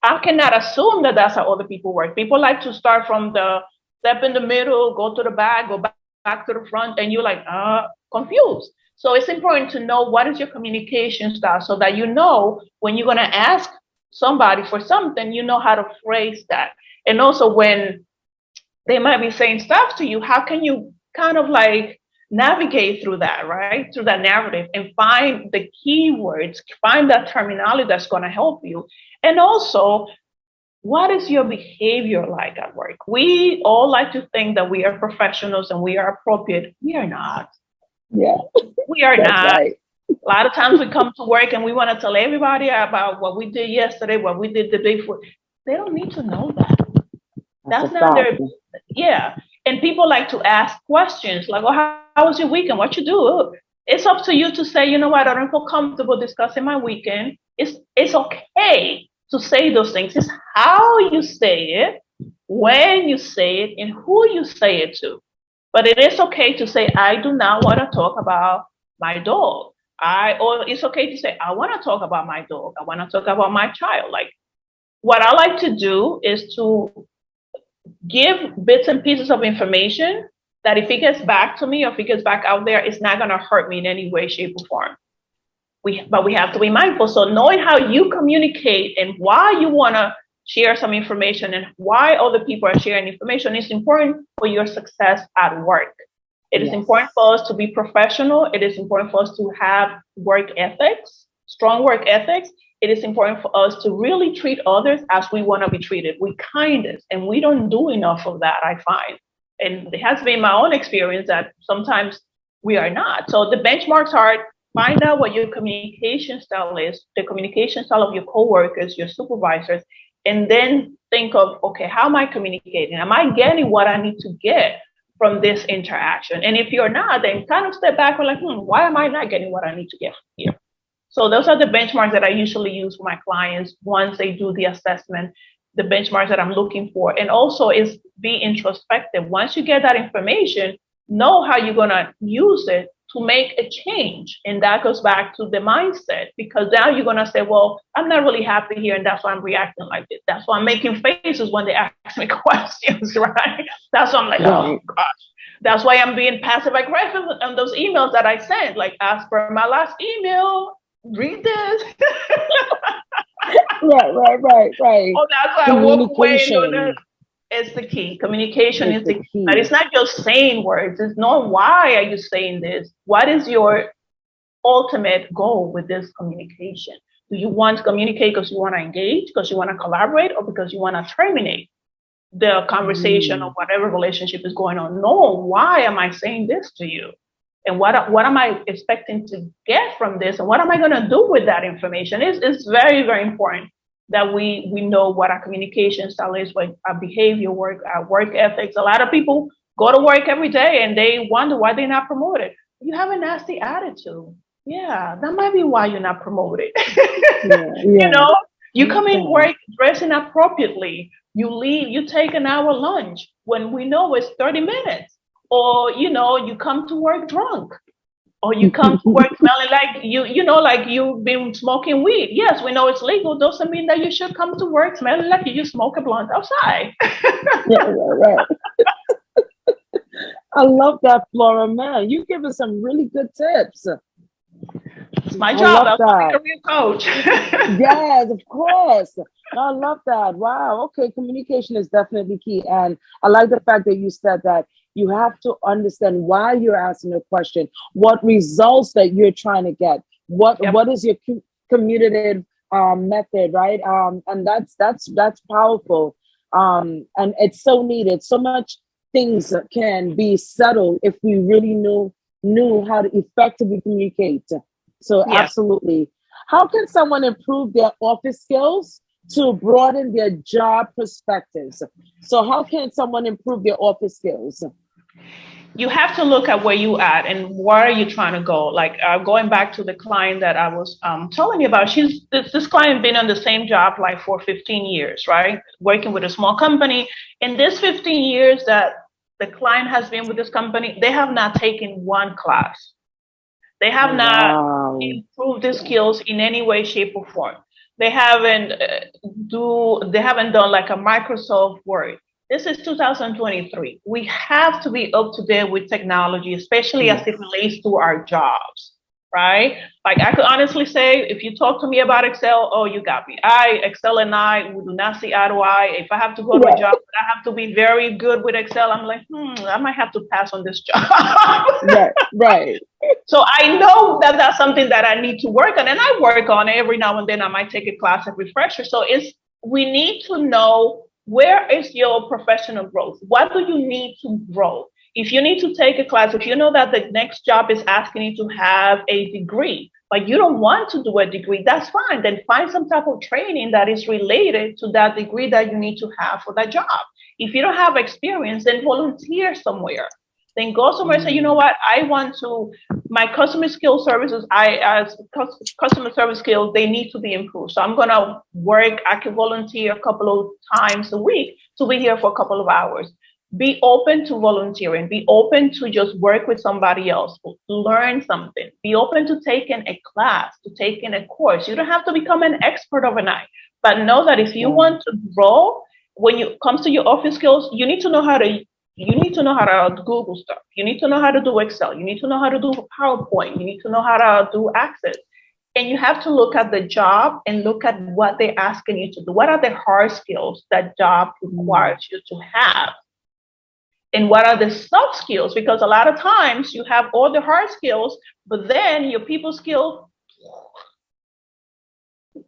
I cannot assume that that's how other people work. People like to start from the step in the middle, go to the back, go back to the front, and you're like, confused. So it's important to know what is your communication style so that you know when you're going to ask somebody for something, you know how to phrase that. And also when they might be saying stuff to you, how can you kind of like navigate through that, right? Through that narrative and find the keywords, find that terminology that's going to help you. And also, what is your behavior like at work? We all like to think that we are professionals and we are appropriate. We are not. Yeah. We are not. Right. A lot of times we come to work and we want to tell everybody about what we did yesterday, what we did the day before. They don't need to know that. That's not their business. Yeah. And people like to ask questions like, oh, how was your weekend? What you do? It's up to you to say, you know what, I don't feel comfortable discussing my weekend. It's okay to say those things. It's how you say it, when you say it, and who you say it to. But it is okay to say, I do not want to talk about my dog. Or it's okay to say, I want to talk about my dog. I want to talk about my child. Like, what I like to do is to give bits and pieces of information that if it gets back to me or if it gets back out there, it's not going to hurt me in any way, shape, or form. But we have to be mindful. So knowing how you communicate and why you want to share some information and why other people are sharing information is important for your success at work. It is important for us to be professional. It is important for us to have work ethics, strong work ethics. It is important for us to really treat others as we want to be treated with kindness. And we don't do enough of that, I find. And it has been my own experience that sometimes we are not. So the benchmarks are find out what your communication style is, the communication style of your coworkers, your supervisors, and then think of, okay, how am I communicating? Am I getting what I need to get from this interaction? And if you're not, then kind of step back and like, why am I not getting what I need to get here? So those are the benchmarks that I usually use for my clients once they do the assessment, the benchmarks that I'm looking for. And also is be introspective. Once you get that information, know how you're going to use it to make a change. And that goes back to the mindset, because now you're going to say, well, I'm not really happy here. And that's why I'm reacting like this. That's why I'm making faces when they ask me questions, right? That's why I'm like, oh gosh. That's why I'm being passive aggressive on those emails that I sent. Like, as per my last email, read this. Right. Oh, that's why I walk away. It's the key. Communication is the key. But it's not just saying words. It's not why are you saying this? What is your ultimate goal with this communication? Do you want to communicate because you want to engage, because you want to collaborate, or because you want to terminate the conversation or whatever relationship is going on? No, why am I saying this to you? And what am I expecting to get from this? And what am I going to do with that information? It's very, very important that we know what our communication style is, what our behavior work, our work ethics. A lot of people go to work every day and they wonder why they're not promoted. You have a nasty attitude. Yeah, that might be why you're not promoted. You know, you come in work dressing appropriately. You leave, you take an hour lunch when we know it's 30 minutes. Or, you know, you come to work drunk. Or you come to work smelling like like you've been smoking weed. Yes, we know it's legal. Doesn't mean that you should come to work smelling like you just smoke a blunt outside. Right. I love that, Flora. Man, you give us some really good tips. It's my job. I'm a career coach. Yes, of course. I love that. Wow. Okay, communication is definitely key. And I like the fact that you said that you have to understand why you're asking a question, what results that you're trying to get, what is your communicative method, right? And that's powerful. And it's so needed. So much things can be settled if we really knew how to effectively communicate. So Yeah. absolutely. How can someone improve their office skills to broaden their job perspectives? So how can someone improve their office skills? You have to look at where you at and where are you trying to go. Like going back to the client that I was telling you about, this client been on the same job like for 15 years, right? Working with a small company. In this 15 years that the client has been with this company, they have not taken one class. They have not improved their skills in any way, shape, or form. They haven't done like a Microsoft Word. This is 2023. We have to be up to date with technology, especially as it relates to our jobs, right? Like I could honestly say, if you talk to me about Excel, oh, you got me. Excel and I, we do not see eye to eye. If I have to go to a job, I have to be very good with Excel. I'm like, I might have to pass on this job. Right. So I know that that's something that I need to work on, and I work on it every now and then. I might take a class at refresher. So we need to know, where is your professional growth? What do you need to grow? If you need to take a class, if you know that the next job is asking you to have a degree, but you don't want to do a degree, that's fine. Then find some type of training that is related to that degree that you need to have for that job. If you don't have experience, then volunteer somewhere. Then go somewhere and say, you know what, my customer skill services, customer service skills, they need to be improved. So I'm going to I can volunteer a couple of times a week to be here for a couple of hours. Be open to volunteering. Be open to just work with somebody else, learn something. Be open to taking a class, to taking a course. You don't have to become an expert overnight, but know that if you want to grow, when it comes to your office skills, you need to know how to Google stuff. You need to know how to do Excel. You need to know how to do PowerPoint. You need to know how to do Access. And you have to look at the job and look at what they're asking you to do. What are the hard skills that job requires you to have? And what are the soft skills? Because a lot of times you have all the hard skills, but then your people skill,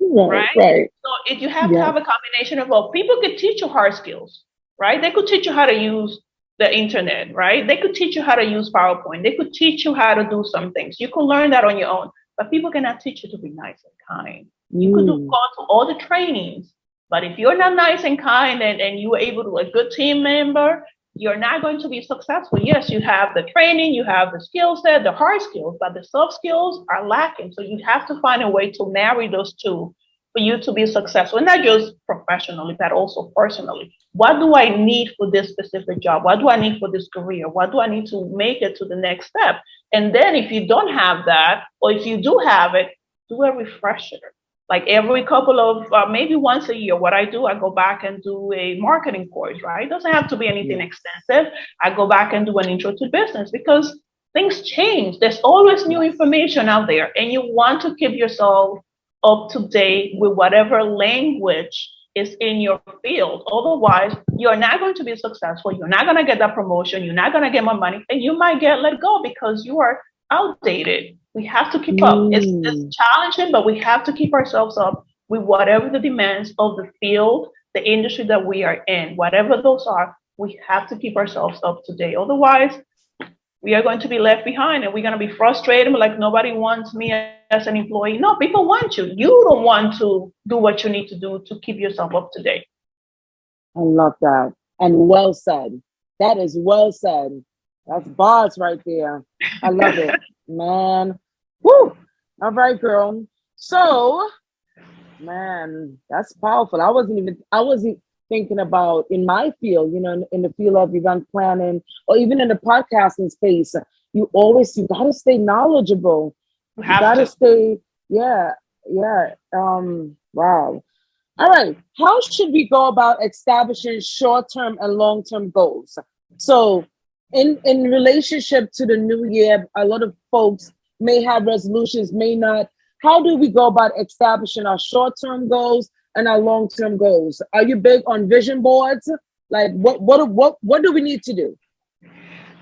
right? So if you have to have a combination of both. People could teach you hard skills, right? They could teach you how to use the internet, right? They could teach you how to use PowerPoint. They could teach you how to do some things. You could learn that on your own, but people cannot teach you to be nice and kind. You could go to all the trainings, but if you're not nice and kind and you are able to be a good team member, you're not going to be successful. Yes, you have the training, you have the skill set, the hard skills, but the soft skills are lacking. So you have to find a way to marry those two for you to be successful, not just professionally, but also personally. What do I need for this specific job? What do I need for this career? What do I need to make it to the next step? And then if you don't have that, or if you do have it, do a refresher. Like every couple of, maybe once a year, what I do, I go back and do a marketing course, right? It doesn't have to be anything extensive. I go back and do an intro to business because things change. There's always new information out there, and you want to keep yourself up to date with whatever language is in your field. Otherwise, you're not going to be successful. You're not going to get that promotion. You're not going to get more money, and you might get let go because you are outdated. We have to keep up. It's challenging, but we have to keep ourselves up with whatever the demands of the field, the industry that we are in, whatever those are. We have to keep ourselves up to date. Otherwise, we are going to be left behind, and we're going to be frustrated. Like, nobody wants me as an employee. No, people want you. You don't want to do what you need to do to keep yourself up to date. I love that. And well said. That is well said. That's bars right there. I love it, man. Woo! All right, girl. So, man, that's powerful. I wasn't thinking about in my field, in the field of event planning, or even in the podcasting space. You got to stay knowledgeable. You got to stay, wow. All right. How should we go about establishing short-term and long-term goals? So, in relationship to the new year, a lot of folks may have resolutions, may not. How do we go about establishing our short-term goals and our long-term goals? Are you big on vision boards? Like what do we need to do?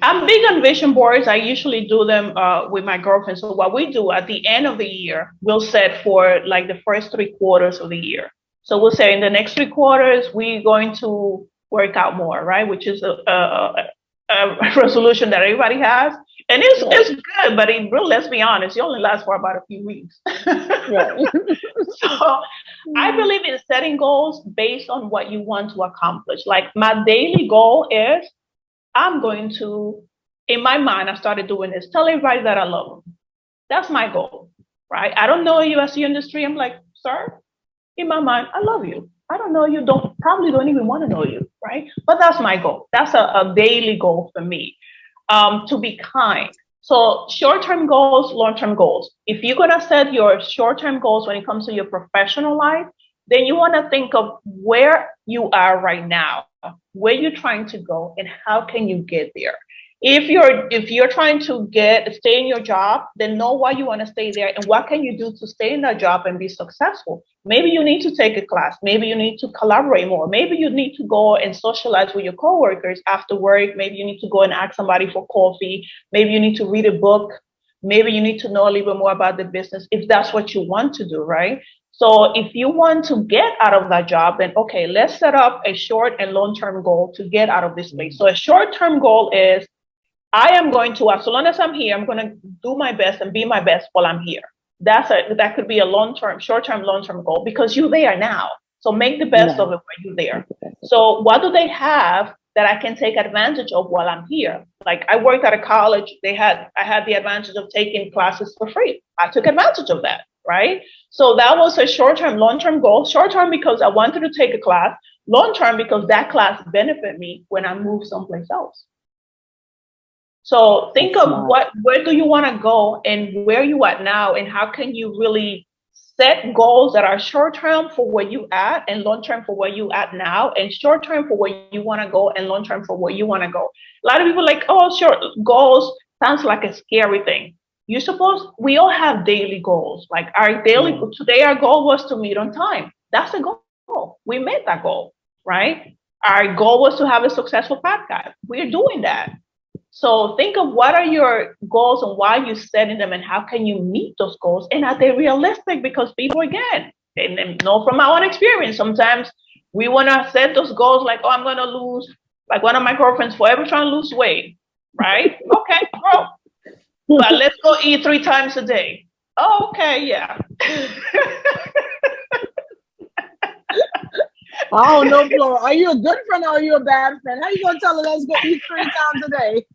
I'm big on vision boards. I usually do them with my girlfriend. So what we do at the end of the year, we'll set for like the first 3 quarters of the year. So we'll say in the next 3 quarters, we're going to work out more, right? Which is a resolution that everybody has. And it's good, but it really, let's be honest, it only lasts for about a few weeks. Right. So I believe in setting goals based on what you want to accomplish. Like my daily goal is I'm going to, in my mind, I started doing this, tell everybody that I love them. That's my goal, right? I don't know you as the industry. I'm like, sir, in my mind, I love you. I don't know you, probably don't even want to know you, right? But that's my goal. That's a daily goal for me, to be kind. So short-term goals, long-term goals. If you're going to set your short-term goals when it comes to your professional life, then you want to think of where you are right now, where you're trying to go, and how can you get there. If you're trying to stay in your job, then know why you want to stay there and what can you do to stay in that job and be successful. Maybe you need to take a class. Maybe you need to collaborate more. Maybe you need to go and socialize with your coworkers after work. Maybe you need to go and ask somebody for coffee. Maybe you need to read a book. Maybe you need to know a little bit more about the business if that's what you want to do, right? So if you want to get out of that job, then okay, let's set up a short and long-term goal to get out of this place. So a short-term goal is I am going to, as long as I'm here, I'm going to do my best and be my best while I'm here. That could be a long-term, short-term, long-term goal because you're there now. So make the best of it while you're there. So what do they have that I can take advantage of while I'm here? Like I worked at a college. I had the advantage of taking classes for free. I took advantage of that, right? So that was a short-term, long-term goal. Short-term because I wanted to take a class. Long-term because that class benefit me when I move someplace else. So think of where do you want to go and where you at now and how can you really set goals that are short-term for where you at and long-term for where you at now and short-term for where you want to go and long-term for where you want to go. A lot of people like, oh, short goals sounds like a scary thing. We all have daily goals. Like today our goal was to meet on time. That's a goal. We made that goal, right? Our goal was to have a successful podcast. We're doing that. So think of what are your goals and why you're setting them and how can you meet those goals and are they realistic? Because people, again, and know from our own experience, sometimes we want to set those goals like, oh, I'm going to lose, like one of my girlfriends forever trying to lose weight, right? Okay, bro. But let's go eat 3 times a day. Oh, okay, yeah. I don't know, Flora. Are you a good friend or are you a bad friend? How you gonna tell her let's go eat 3 times a day?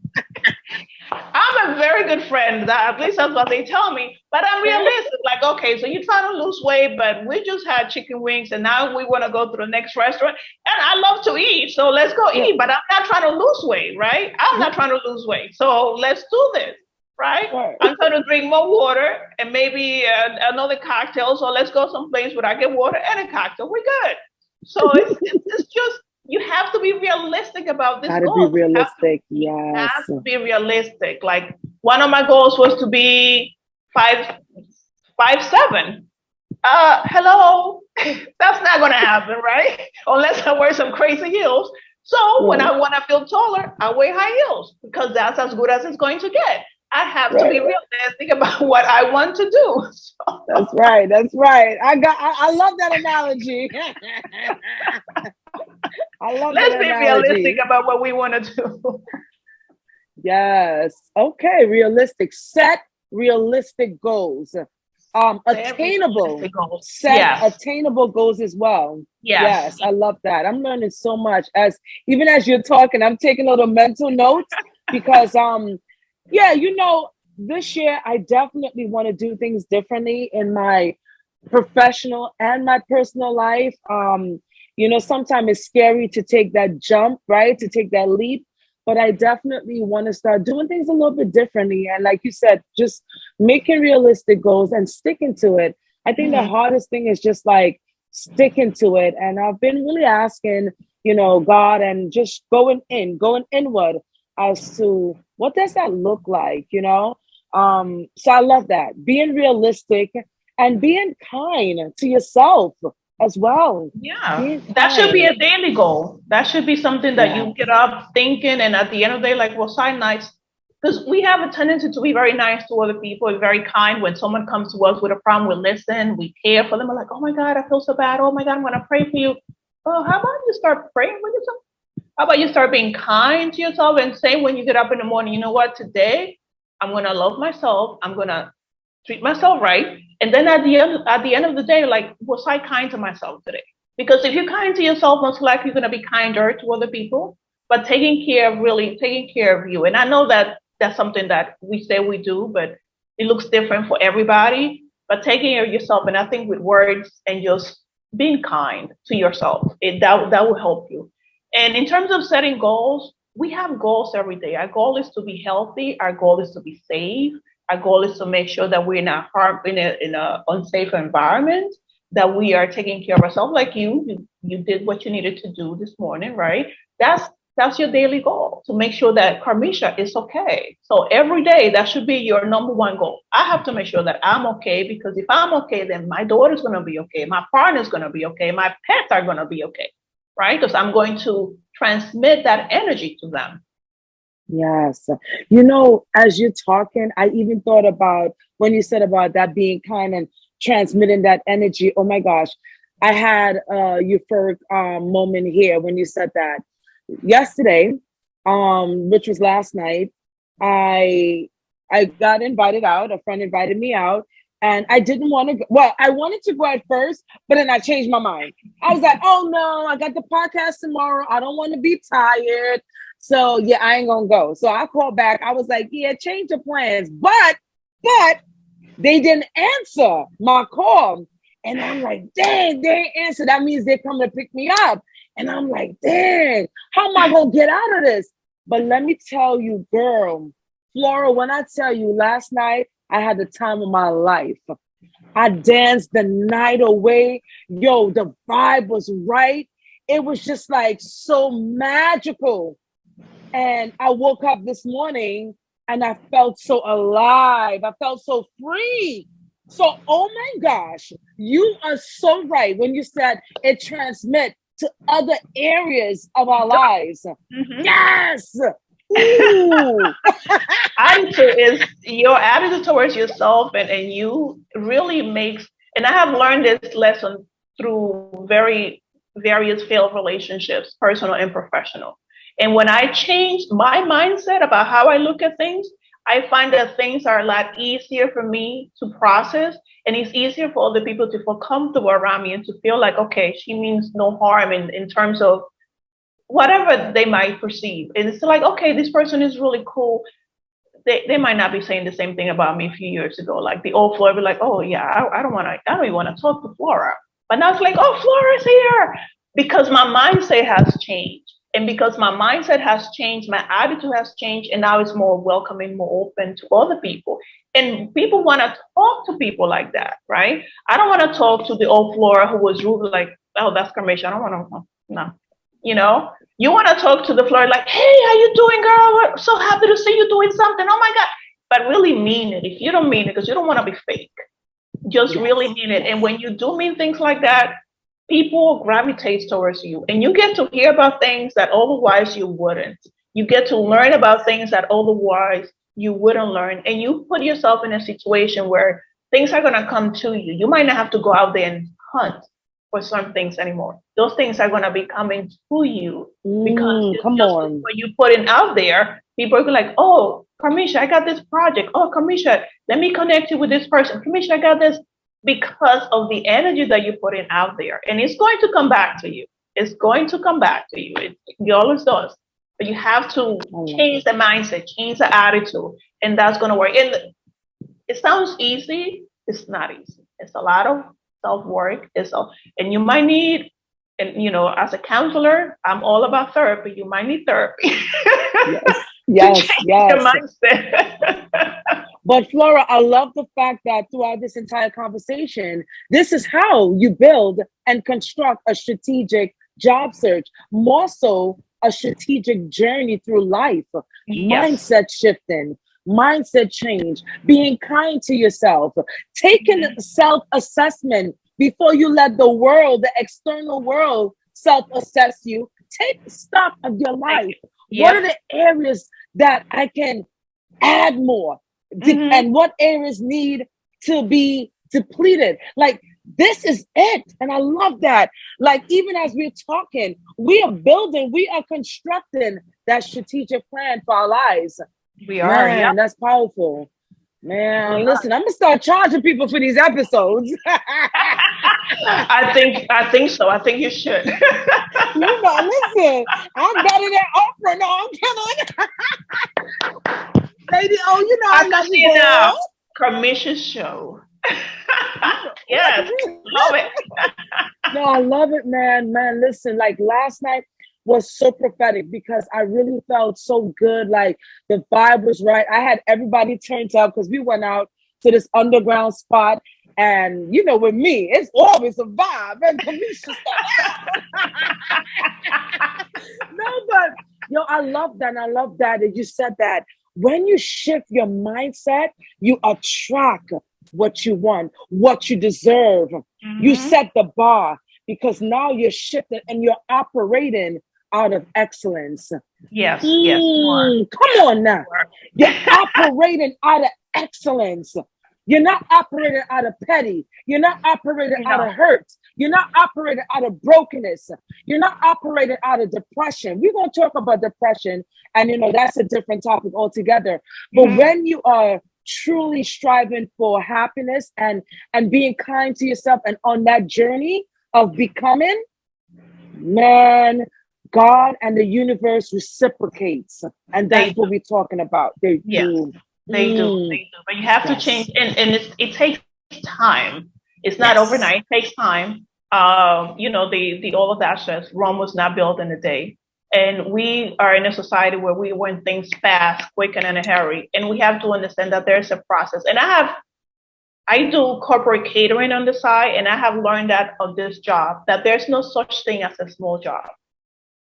I'm a very good friend. At least that's what they tell me. But I'm realistic. Like, okay, so you're trying to lose weight, but we just had chicken wings and now we want to go to the next restaurant. And I love to eat, so let's go eat. But I'm not trying to lose weight, right? I'm not trying to lose weight. So let's do this, right? I'm trying to drink more water and maybe another cocktail. So let's go someplace where I get water and a cocktail. We're good. So it's just, you have to be realistic about this goal. Gotta be realistic, yes. Have to be realistic. Like one of my goals was to be 5'7". Hello, that's not gonna happen, right? Unless I wear some crazy heels. So when I want to feel taller, I wear high heels because that's as good as it's going to get. I have to be realistic about what I want to do. So. That's right. I love that analogy. Let's be realistic about what we want to do. Yes. Okay. Realistic. Set realistic goals. Attainable. Attainable goals as well. Yes. I love that. I'm learning so much even as you're talking. I'm taking little mental notes because this year I definitely want to do things differently in my professional and my personal life. Sometimes it's scary to take that jump, right? To take that leap. But I definitely want to start doing things a little bit differently. And like you said, just making realistic goals and sticking to it. I think the hardest thing is just like sticking to it. And I've been really asking, God, and just going inward as to what does that look like, So I love that. Being realistic and being kind to yourself as well. Yeah, that should be a daily goal. That should be something that you get up thinking, and at the end of the day, like, well, side nights, because we have a tendency to be very nice to other people, very kind. When someone comes to us with a problem, we listen, we care for them. We're like, oh my God, I feel so bad. Oh my God, I'm going to pray for you. Oh, how about you start praying for yourself? How about you start being kind to yourself and say when you get up in the morning, you know what, today I'm going to love myself. I'm going to treat myself right. And then at the end of the day, like, was I kind to myself today? Because if you're kind to yourself, most likely you're going to be kinder to other people, but taking care of you. And I know that that's something that we say we do, but it looks different for everybody. But taking care of yourself, and I think with words and just being kind to yourself, that will help you. And in terms of setting goals, we have goals every day. Our goal is to be healthy. Our goal is to be safe. Our goal is to make sure that we're not harmed in a unsafe environment, that we are taking care of ourselves. Like you did what you needed to do this morning, right? That's your daily goal, to make sure that Carmisha is okay. So every day, that should be your number one goal. I have to make sure that I'm okay, because if I'm okay, then my daughter's going to be okay. My partner's going to be okay. My pets are going to be okay, right? Because I'm going to transmit that energy to them. Yes. You know, as you're talking, I even thought about when you said about that being kind and transmitting that energy. Oh my gosh. I had a euphoric moment here when you said that. Yesterday, which was last night, I got invited out. A friend invited me out, and I didn't want to go. Well, I wanted to go at first, but then I changed my mind. I was like, oh no, I got the podcast tomorrow. I don't want to be tired. So yeah, I ain't gonna go. So I called back. I was like, yeah, change your plans. But they didn't answer my call. And I'm like, dang, they didn't answer. That means they're coming to pick me up. And I'm like, dang, how am I gonna get out of this? But let me tell you, girl, Flora, when I tell you last night, I had the time of my life. I danced the night away. Yo, the vibe was right. It was just like so magical. And I woke up this morning and I felt so alive. I felt so free. So, oh my gosh, you are so right when you said it transmits to other areas of our lives. Mm-hmm. Yes. Attitude is your attitude towards yourself, and you really makes, and I have learned this lesson through various failed relationships, personal and professional. And when I changed my mindset about how I look at things, I find that things are a lot easier for me to process, and it's easier for other people to feel comfortable around me and to feel like, okay, she means no harm in terms of whatever they might perceive. And it's like, okay, this person is really cool. They might not be saying the same thing about me a few years ago. Like the old Flora would be like, oh yeah, I don't even want to talk to Flora. But now it's like, oh, Flora's here, because my mindset has changed. And because my mindset has changed, my attitude has changed, and now it's more welcoming, more open to other people. And people want to talk to people like that, right? I don't want to talk to the old Flora who was rude, like, oh, that's Carmisha. I don't want to, no. You know, you want to talk to the Flora like, hey, how you doing, girl? We're so happy to see you doing something. Oh my God. But really mean it. If you don't mean it, because you don't want to be fake, just really mean it. And when you do mean things like that, people gravitate towards you, and you get to hear about things that otherwise you wouldn't. You get to learn about things that otherwise you wouldn't learn, and you put yourself in a situation where things are going to come to you. You might not have to go out there and hunt for some things anymore. Those things are going to be coming to you because what you put in out there, people are like, oh, Carmisha, I got this project. Oh, Carmisha, let me connect you with this person. Carmisha, I got this. Because of the energy that you put in out there. And it's going to come back to you. It's going to come back to you. It always does. But you have to change the mindset, change the attitude, and that's going to work. And it sounds easy. It's not easy. It's a lot of self-work. And you might need, and you know, as a counselor, I'm all about therapy. You might need therapy. Yes. Your mindset. But Flora, I love the fact that throughout this entire conversation, this is how you build and construct a strategic job search, more so a strategic journey through life. Yes. Mindset shifting, mindset change, being kind to yourself, taking self-assessment before you let the world, the external world, self-assess you. Take stock of your life. What are the areas that I can add more? And what areas need to be depleted? Like, this is it. And I love that. Like, even as we're talking, we are building, we are constructing that strategic plan for our lives. We are. Man, that's powerful. Man, listen, I'm gonna start charging people for these episodes. I think so. I think you should. Listen, I'm better than Oprah. No, I'm kidding. Lady, I love you now. Commission show. Yes, love it. No, I love it, man. Man, listen, like last night was so prophetic because I really felt so good. Like the vibe was right. I had everybody turned up because we went out to this underground spot. And with me, it's always a vibe. And Kamisha No, but I love that. And I love that you said that when you shift your mindset, you attract what you want, what you deserve. You set the bar because now you're shifting and you're operating out of excellence. Yes. Come on now. You're operating out of excellence. You're not operating out of petty. You're not operating out of hurt. You're not operating out of brokenness. You're not operating out of depression. We're going to talk about depression, and that's a different topic altogether. But when you are truly striving for happiness and being kind to yourself and on that journey of becoming, man, God and the universe reciprocates. And that's what we're talking about. They do. They do. But you have to change. And it takes time. It's not overnight. It takes time. The all of that says Rome was not built in a day. And we are in a society where we want things fast, quick, and in a hurry. And we have to understand that there's a process. And I do corporate catering on the side, and I have learned that on this job, that there's no such thing as a small job,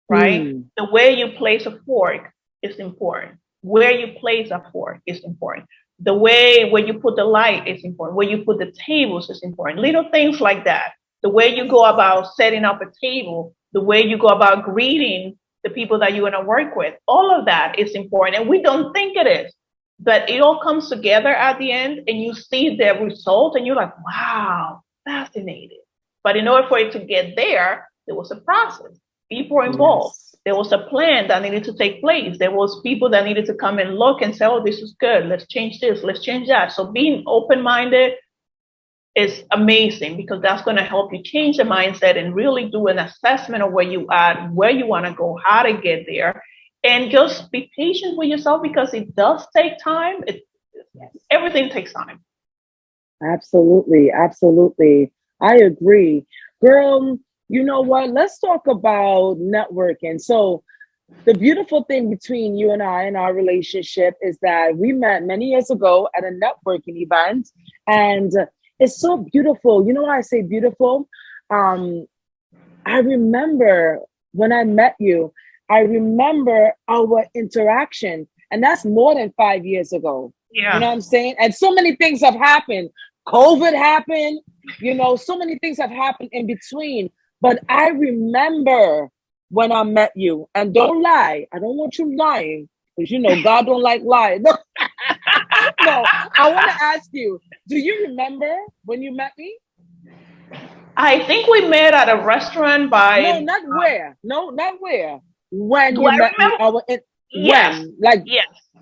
right? The way you place a fork is important. Where you place a fork is important. The way where you put the light is important. Where you put the tables is important. Little things like that. The way you go about setting up a table, the way you go about greeting the people that you're going to work with, all of that is important. And we don't think it is, but it all comes together at the end and you see the result and you're like, wow, fascinating. But in order for it to get there, there was a process. People were involved. There was a plan that needed to take place. There was people that needed to come and look and say, oh, this is good. Let's change this. Let's change that. So being open-minded is amazing because that's going to help you change the mindset and really do an assessment of where you are, where you want to go, how to get there. And just be patient with yourself because it does take time. Everything takes time. Absolutely. Absolutely. I agree. Girl, you know what? Let's talk about networking. So the beautiful thing between you and I and our relationship is that we met many years ago at a networking event. And it's so beautiful. You know why I say beautiful? I remember when I met you, I remember our interaction. And that's more than 5 years ago. Yeah. You know what I'm saying? And so many things have happened. COVID happened. So many things have happened in between. But I remember when I met you, and don't lie. I don't want you lying because God don't like lying. No, I want to ask you, do you remember when you met me? I think we met at a restaurant by... No, not where. No, not where. When do you I met remember? me. Yes. When? Like,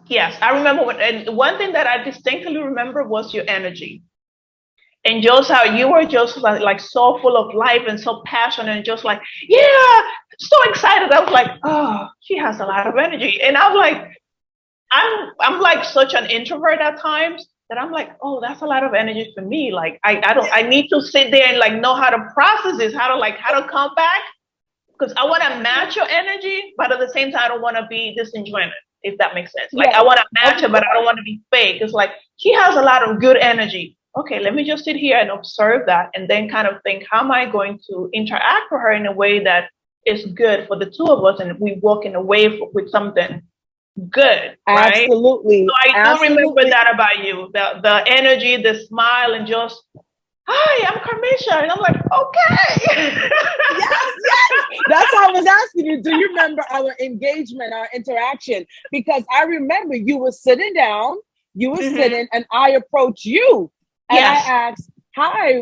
yes. I remember. And one thing that I distinctly remember was your energy. And just how you were just like so full of life and so passionate and just like, yeah, so excited. I was like, oh, she has a lot of energy. And I'm like, I'm like such an introvert at times that I'm like, oh, that's a lot of energy for me. Like, I need to sit there and like know how to process this, how to come back. Because I want to match your energy, but at the same time, I don't want to be disingenuous, if that makes sense. Like, I want to match it, but I don't want to be fake. It's like, she has a lot of good energy. Okay, let me just sit here and observe that and then kind of think, how am I going to interact with her in a way that is good for the two of us and we walk in a way with something good, right? Absolutely. So I do remember that about you, the energy, the smile, and just hi, I'm Carmisha. And I'm like, okay. Yes. That's why I was asking you, do you remember our engagement, our interaction? Because I remember you were sitting down, sitting, and I approached you and I asked, hi,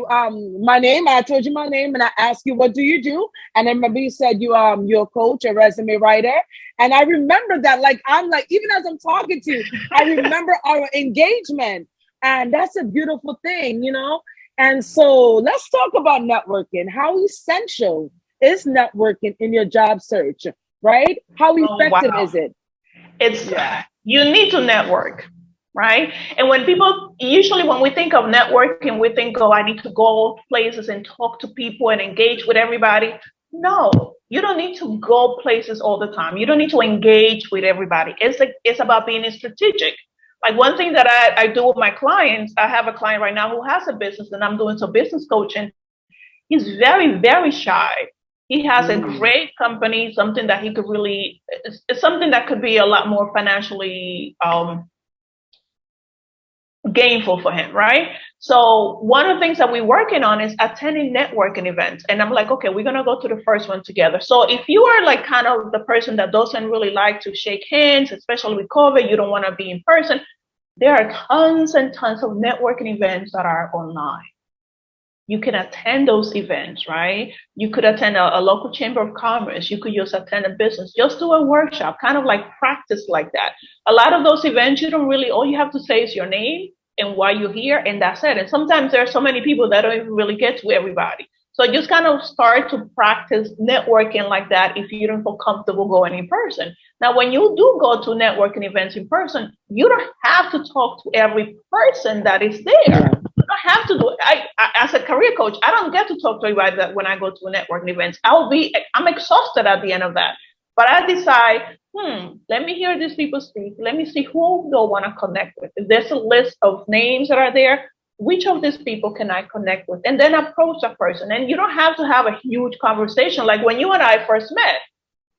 my name, I told you my name, and I asked you, what do you do? And I remember you said you're a coach, a resume writer. And I remember that, like, I'm like, even as I'm talking to you, I remember our engagement. And that's a beautiful thing, you know? And so let's talk about networking. How essential is networking in your job search, right? How effective is it? You need to network, right? And when we think of networking, we think, oh, I need to go places and talk to people and engage with everybody. No, you don't need to go places all the time. You don't need to engage with everybody. It's about being strategic. Like one thing that I do with my clients, I have a client right now who has a business and I'm doing some business coaching. He's very, very shy. He has a great company, something that he could really, it's something that could be a lot more financially gainful for him, right? So one of the things that we're working on is attending networking events. And I'm like, okay, we're going to go to the first one together. So if you are like kind of the person that doesn't really like to shake hands, especially with COVID, you don't want to be in person, there are tons and tons of networking events that are online. You can attend those events, right? You could attend a local chamber of commerce. You could just attend a business, just do a workshop, kind of like practice like that. A lot of those events, you don't really, all you have to say is your name and why you're here, and that's it. And sometimes there are so many people that don't even really get to everybody. So just kind of start to practice networking like that if you don't feel comfortable going in person. Now, when you do go to networking events in person, you don't have to talk to every person that is there. You don't have to do it. I as a career coach, I don't get to talk to everybody that when I go to a networking event. I'm exhausted at the end of that. But I decide, let me hear these people speak. Let me see who they'll want to connect with. If there's a list of names that are there, which of these people can I connect with? And then approach a person. And you don't have to have a huge conversation. Like when you and I first met,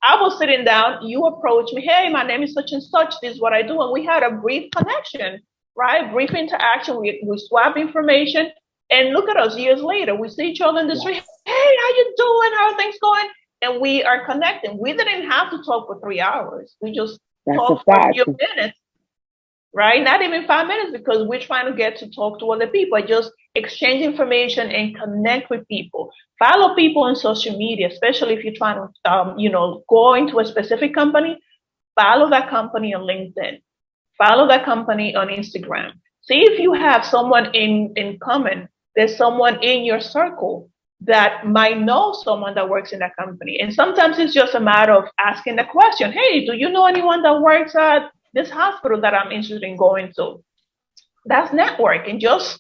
I was sitting down, you approached me, hey, my name is such and such, this is what I do. And we had a brief connection, right? Brief interaction. We swap information. And look at us years later. We see each other in the street. Hey, how you doing? How are things going? And we are connecting. We didn't have to talk for 3 hours. We just talked for a few minutes, right? Not even 5 minutes, because we're trying to get to talk to other people. Just exchange information and connect with people. Follow people on social media, especially if you're trying to, go into a specific company. Follow that company on LinkedIn. Follow that company on Instagram. See if you have someone in common. There's someone in your circle that might know someone that works in that company. And sometimes it's just a matter of asking the question, hey, do you know anyone that works at this hospital that I'm interested in going to? That's networking, just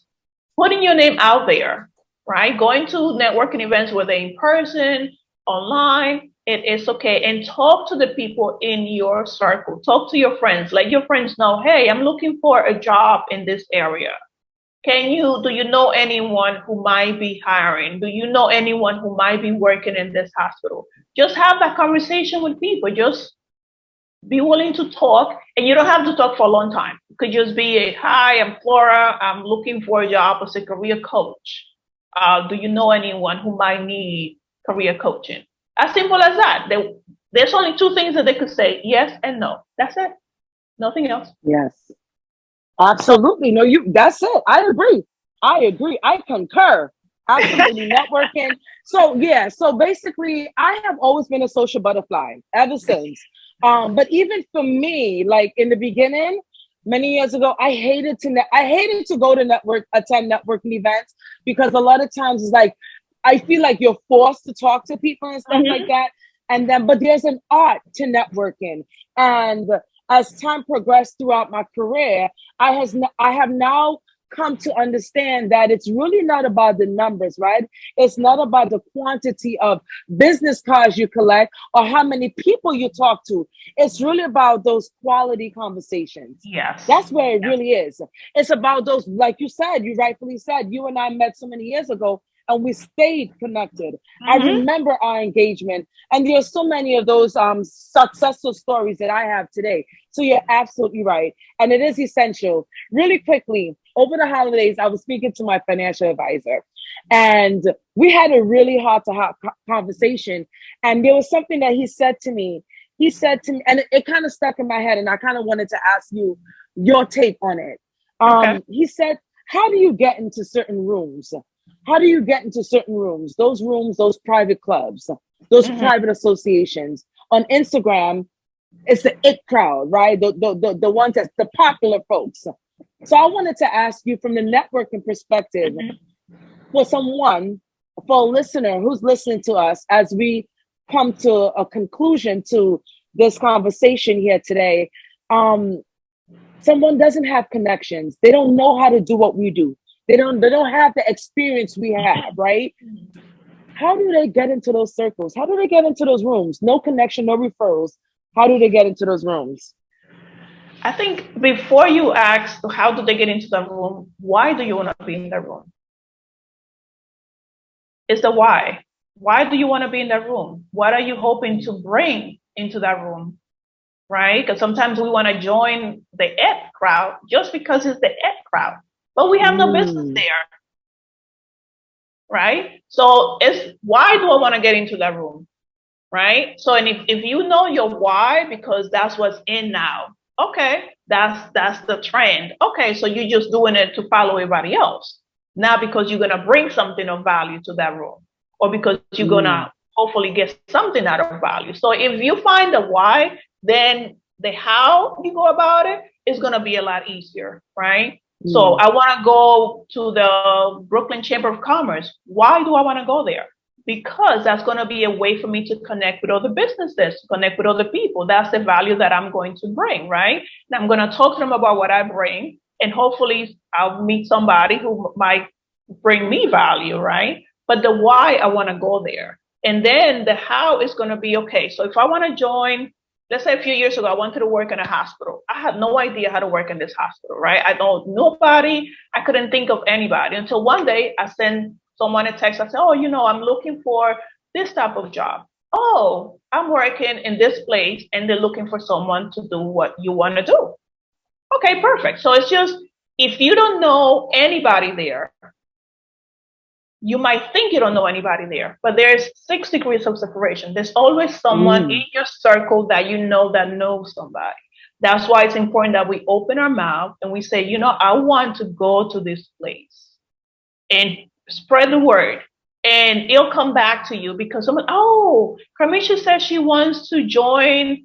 putting your name out there, right? Going to networking events, whether in person, online, it is okay. And talk to the people in your circle. Talk to your friends. Let your friends know, hey, I'm looking for a job in this area. Do you know anyone who might be hiring? Do you know anyone who might be working in this hospital? Just have that conversation with people. Just be willing to talk, and you don't have to talk for a long time. It could just be hi, I'm Flora. I'm looking for a job as a career coach. Do you know anyone who might need career coaching? As simple as that. There's only two things that they could say, yes and no. That's it. Nothing else. Yes. Absolutely. No, that's it. I agree. I concur. Absolutely. Networking. So basically I have always been a social butterfly ever since. But even for me, like in the beginning, many years ago, I hated to go to attend networking events, because a lot of times it's like, I feel like you're forced to talk to people and stuff like that. But there's an art to networking. And as time progressed throughout my career, I have now come to understand that it's really not about the numbers, right? It's not about the quantity of business cards you collect or how many people you talk to. It's really about those quality conversations. Yes. That's where it really is. It's about those, like you said, you rightfully said, you and I met so many years ago, and we stayed connected. I remember our engagement, and there's so many of those successful stories that I have today. So you're absolutely right. And it is essential. Really quickly, over the holidays, I was speaking to my financial advisor, and we had a really heart-to-heart conversation. And there was something that he said to me. He said to me, and it kind of stuck in my head, and I kind of wanted to ask you your take on it. Okay. He said, how do you get into certain rooms? How do you get into certain rooms, those private clubs, those private associations? On Instagram, it's the it crowd, right? The ones that's the popular folks. So I wanted to ask you from the networking perspective, for a listener who's listening to us as we come to a conclusion to this conversation here today. Someone doesn't have connections. They don't know how to do what we do. They don't have the experience we have, right? How do they get into those circles? How do they get into those rooms? No connection, no referrals. How do they get into those rooms? I think before you ask how do they get into the room, why do you want to be in the room? It's the why. Why do you want to be in that room? What are you hoping to bring into that room? Right? Because sometimes we want to join the it crowd just because it's the it crowd, but we have no business there. Right? So it's why do I want to get into that room? Right? So, and if you know your why, because that's what's in now, okay, that's the trend. Okay, so you're just doing it to follow everybody else. Not because you're gonna bring something of value to that room, or because you're gonna hopefully get something out of value. So if you find the why, then the how you go about it is gonna be a lot easier, right? So I want to go to the Brooklyn Chamber of Commerce. Why do I want to go there? Because that's going to be a way for me to connect with other businesses, connect with other people. That's the value that I'm going to bring, right? And I'm going to talk to them about what I bring, and hopefully I'll meet somebody who might bring me value, right? But the why, I want to go there. And then the how is going to be, okay, so if I want to join, let's say a few years ago, I wanted to work in a hospital. I had no idea how to work in this hospital, right? I don't know nobody. I couldn't think of anybody until one day I sent someone a text. I said, oh, I'm looking for this type of job. Oh, I'm working in this place and they're looking for someone to do what you want to do. Okay, perfect. So it's just, if you don't know anybody there, you might think you don't know anybody there, but there's 6 degrees of separation. There's always someone in your circle that you know that knows somebody. That's why it's important that we open our mouth and we say, I want to go to this place, and spread the word, and it'll come back to you because someone, Kamisha says she wants to join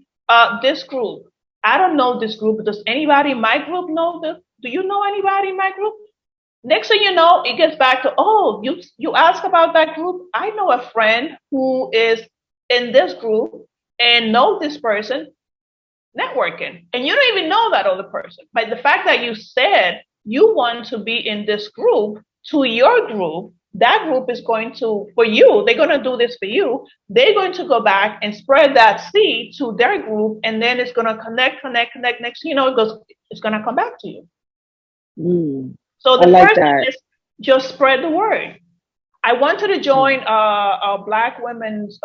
this group. I don't know this group. Does anybody in my group know this? Do you know anybody in my group? Next thing you know, it gets back to, you ask about that group. I know a friend who is in this group and know this person, networking. And you don't even know that other person. But the fact that you said you want to be in this group to your group, that group is going to, for you, they're going to do this for you. They're going to go back and spread that seed to their group. And then it's going to connect. Next thing you know, it's going to come back to you. So the first thing is just spread the word. I wanted to join a Black women's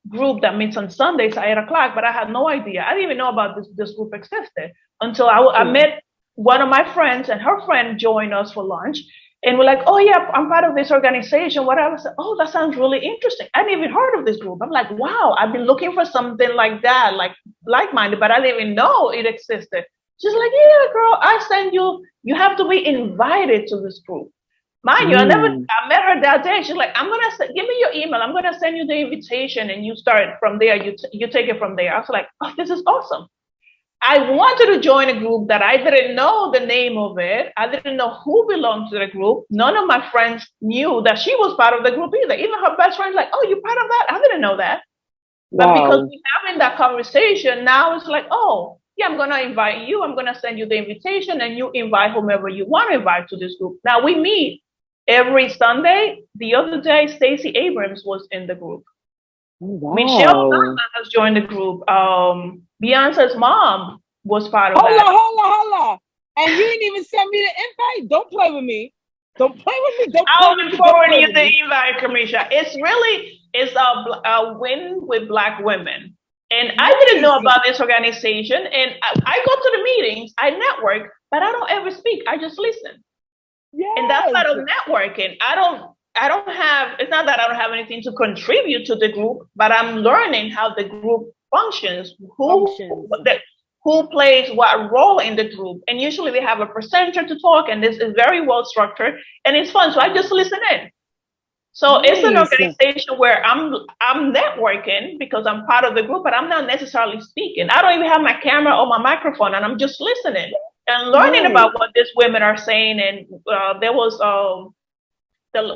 group that meets on Sundays at 8:00, but I had no idea. I didn't even know about this group existed until I met one of my friends, and her friend joined us for lunch. And we're like, oh yeah, I'm part of this organization. Whatever. I said, oh, that sounds really interesting. I didn't even heard of this group. I'm like, wow, I've been looking for something like that, like-minded, but I didn't even know it existed. She's like, yeah, girl, I send you. You have to be invited to this group. Mind you, I met her that day. She's like, give me your email. I'm gonna send you the invitation, and you start from there. You take it from there. I was like, oh, this is awesome. I wanted to join a group that I didn't know the name of it. I didn't know who belonged to the group. None of my friends knew that she was part of the group either. Even her best friend's like, oh, you're part of that? I didn't know that. Wow. But because we're having that conversation, now it's like, oh, yeah, I'm going to invite you. I'm going to send you the invitation, and you invite whomever you want to invite to this group. Now we meet every Sunday. The other day, Stacey Abrams was in the group. Wow. Michelle Obama has joined the group. Beyonce's mom was part of that. Hold on. And you didn't even send me the invite. Don't play with me. I'll be forwarding you the invite, Kamisha. It's a win with Black women. And I didn't know about this organization. And I go to the meetings, I network, but I don't ever speak. I just listen. And that's part of networking. It's not that I don't have anything to contribute to the group, but I'm learning how the group functions, who plays what role in the group. And usually they have a presenter to talk, and this is very well structured and it's fun. So I just listen in. So it's an organization where I'm networking because I'm part of the group, but I'm not necessarily speaking. I don't even have my camera or my microphone, and I'm just listening and learning about what these women are saying. And there was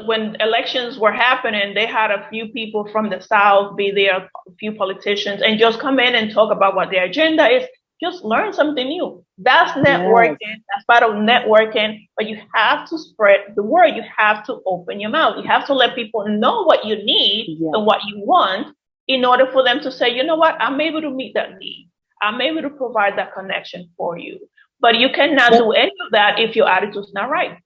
when elections were happening, they had a few people from the South be there, a few politicians, and just come in and talk about what their agenda is. Just learn something new. That's networking. Yes. That's part of networking. But you have to spread the word. You have to open your mouth. You have to let people know what you need and what you want in order for them to say, you know what, I'm able to meet that need. I'm able to provide that connection for you. But you cannot do any of that if your attitude's not right.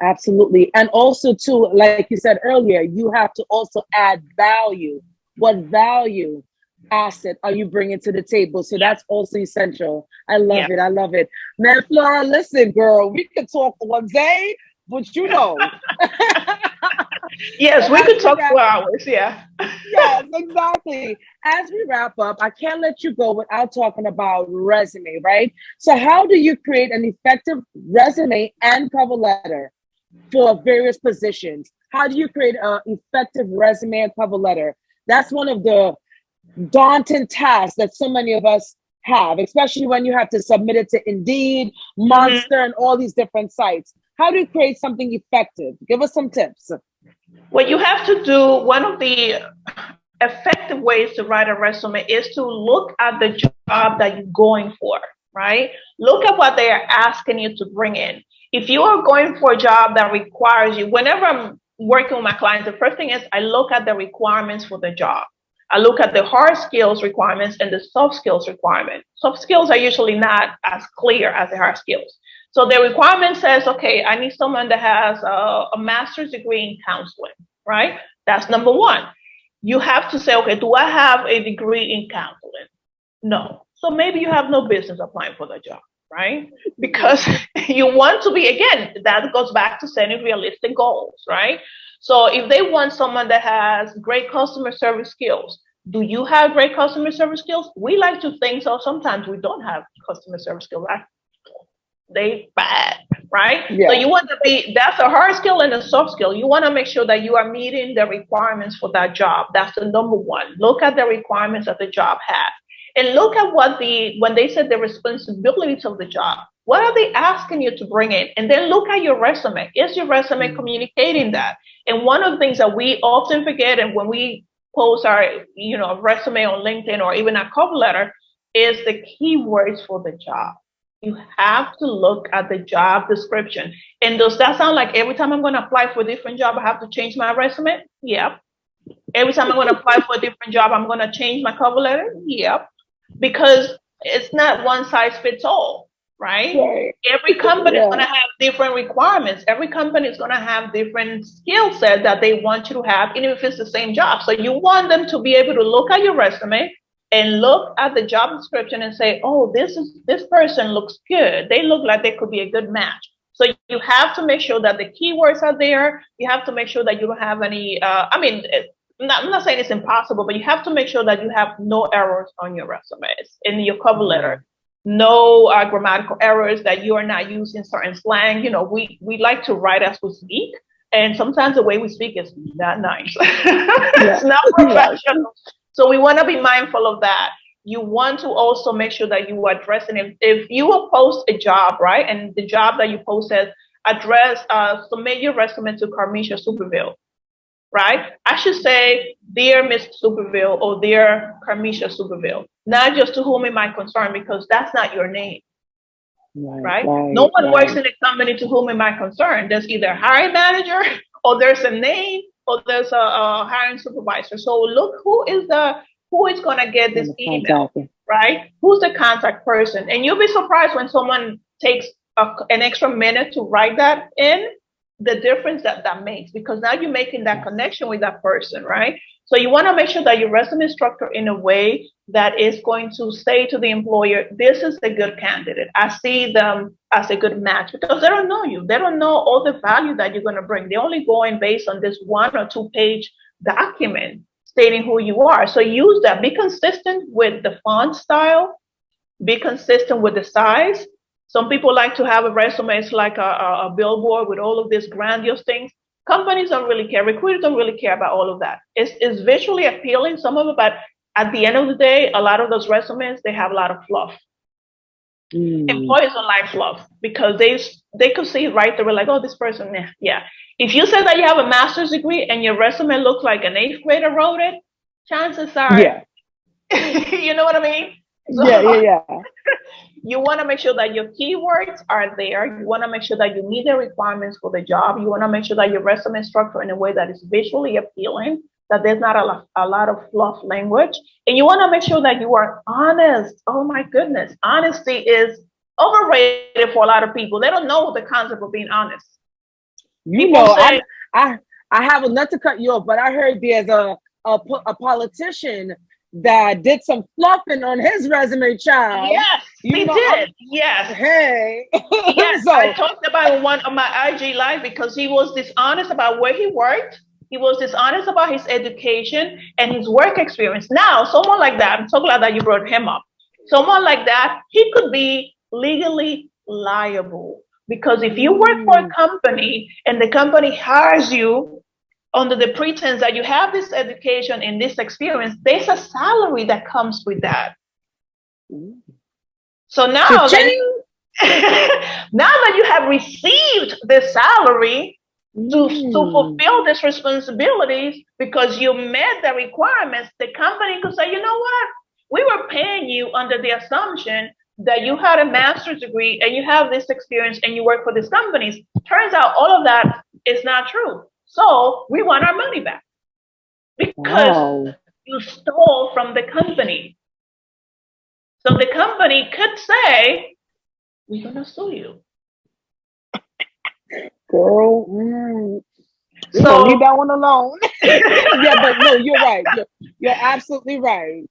Absolutely. And also, too, like you said earlier, you have to also add value. What value asset are you bringing to the table? So that's also essential. I love it. I love it. Man, Flora, listen, girl, we could talk all day, but you know. Yes, we could talk for hours. Yeah. Yes, exactly. As we wrap up, I can't let you go without talking about resume, right? So how do you create an effective resume and cover letter for various positions? How do you create an effective resume and cover letter? That's one of the daunting tasks that so many of us have, especially when you have to submit it to Indeed, Monster, and all these different sites. How do you create something effective? Give us some tips. What you have to do, one of the effective ways to write a resume is to look at the job that you're going for, right? Look at what they are asking you to bring in. If you are going for a job that requires you, whenever I'm working with my clients, the first thing is I look at the requirements for the job. I look at the hard skills requirements and the soft skills requirements. Soft skills are usually not as clear as the hard skills. So the requirement says, okay, I need someone that has a master's degree in counseling, right? That's number one. You have to say, okay, do I have a degree in counseling? No. So maybe you have no business applying for the job, right? Because you want to be, again, that goes back to setting realistic goals, right? So if they want someone that has great customer service skills, do you have great customer service skills? We like to think so. Sometimes we don't have customer service skills. They bad, right? Yeah. So you want to be, that's a hard skill and a soft skill. You want to make sure that you are meeting the requirements for that job. That's the number one. Look at the requirements that the job has. And look at when they said the responsibilities of the job, what are they asking you to bring in? And then look at your resume. Is your resume communicating that? And one of the things that we often forget, and when we post our, resume on LinkedIn or even a cover letter, is the keywords for the job. You have to look at the job description. And does that sound like every time I'm going to apply for a different job, I have to change my resume? Yep. Every time I'm going to apply for a different job, I'm going to change my cover letter? Yep. Because it's not one size fits all, right? Every company is going to have different requirements. Every company is going to have different skill set that they want you to have, even if it's the same job. So you want them to be able to look at your resume and look at the job description and say, oh, this person looks good. They look like they could be a good match. So you have to make sure that the keywords are there. You have to make sure that you don't have any, I'm not saying it's impossible, but you have to make sure that you have no errors on your resumes, in your cover letter. No grammatical errors, that you are not using certain slang. We like to write as we speak. And sometimes the way we speak is not nice. It's not professional. So we want to be mindful of that. You want to also make sure that you are addressing it. If you will post a job, right, and the job that you post says submit your resume to Carmisha Superville, right? I should say, dear Miss Superville or dear Carmisha Superville, not just to whom it might concern, because that's not your name, right? No one works in a company to whom it might concern. There's either a hiring manager or there's a name, or there's a hiring supervisor. So look, who is going to get this email, right? Who's the contact person? And you'll be surprised when someone takes an extra minute to write that in. the difference that makes, because now you're making that connection with that person, right? So you want to make sure that your resume is structured in a way that is going to say to the employer, this is a good candidate. I see them as a good match, because they don't know you. They don't know all the value that you're going to bring. They're only going based on this 1 or 2 page document stating who you are. So use that. Be consistent with the font style. Be consistent with the size. Some people like to have a resume. It's like a billboard with all of these grandiose things. Companies don't really care. Recruiters don't really care about all of that. It's visually appealing, some of it, but at the end of the day, a lot of those resumes, they have a lot of fluff. Employers don't like fluff, because they could see it right there, like, oh, this person, yeah. If you say that you have a master's degree and your resume looks like an 8th grader wrote it, chances are, you know what I mean? So, yeah. You want to make sure that your keywords are there. You want to make sure that you meet the requirements for the job. You want to make sure that your resume is structured in a way that is visually appealing, that there's not a lot of fluff language. And you want to make sure that you are honest. Oh my goodness. Honesty is overrated for a lot of people. They don't know the concept of being honest. I have not to cut you off, but I heard there's a politician that did some fluffing on his resume, child. Yes, he did. Yes. Hey. Yes, so, I talked about one on my IG live, because he was dishonest about where he worked. He was dishonest about his education and his work experience. Now, someone like that, I'm so glad that you brought him up. Someone like that, he could be legally liable, because if you work for a company and the company hires you under the pretense that you have this education and this experience, there's a salary that comes with that. So now that you have received this salary to fulfill these responsibilities, because you met the requirements, the company could say, you know what? We were paying you under the assumption that you had a master's degree and you have this experience and you work for these companies. Turns out all of that is not true. So we want our money back, because you stole from the company. So the company could say, we're going to sue you. Girl, so leave that one alone. Yeah, but no, you're right. You're absolutely right.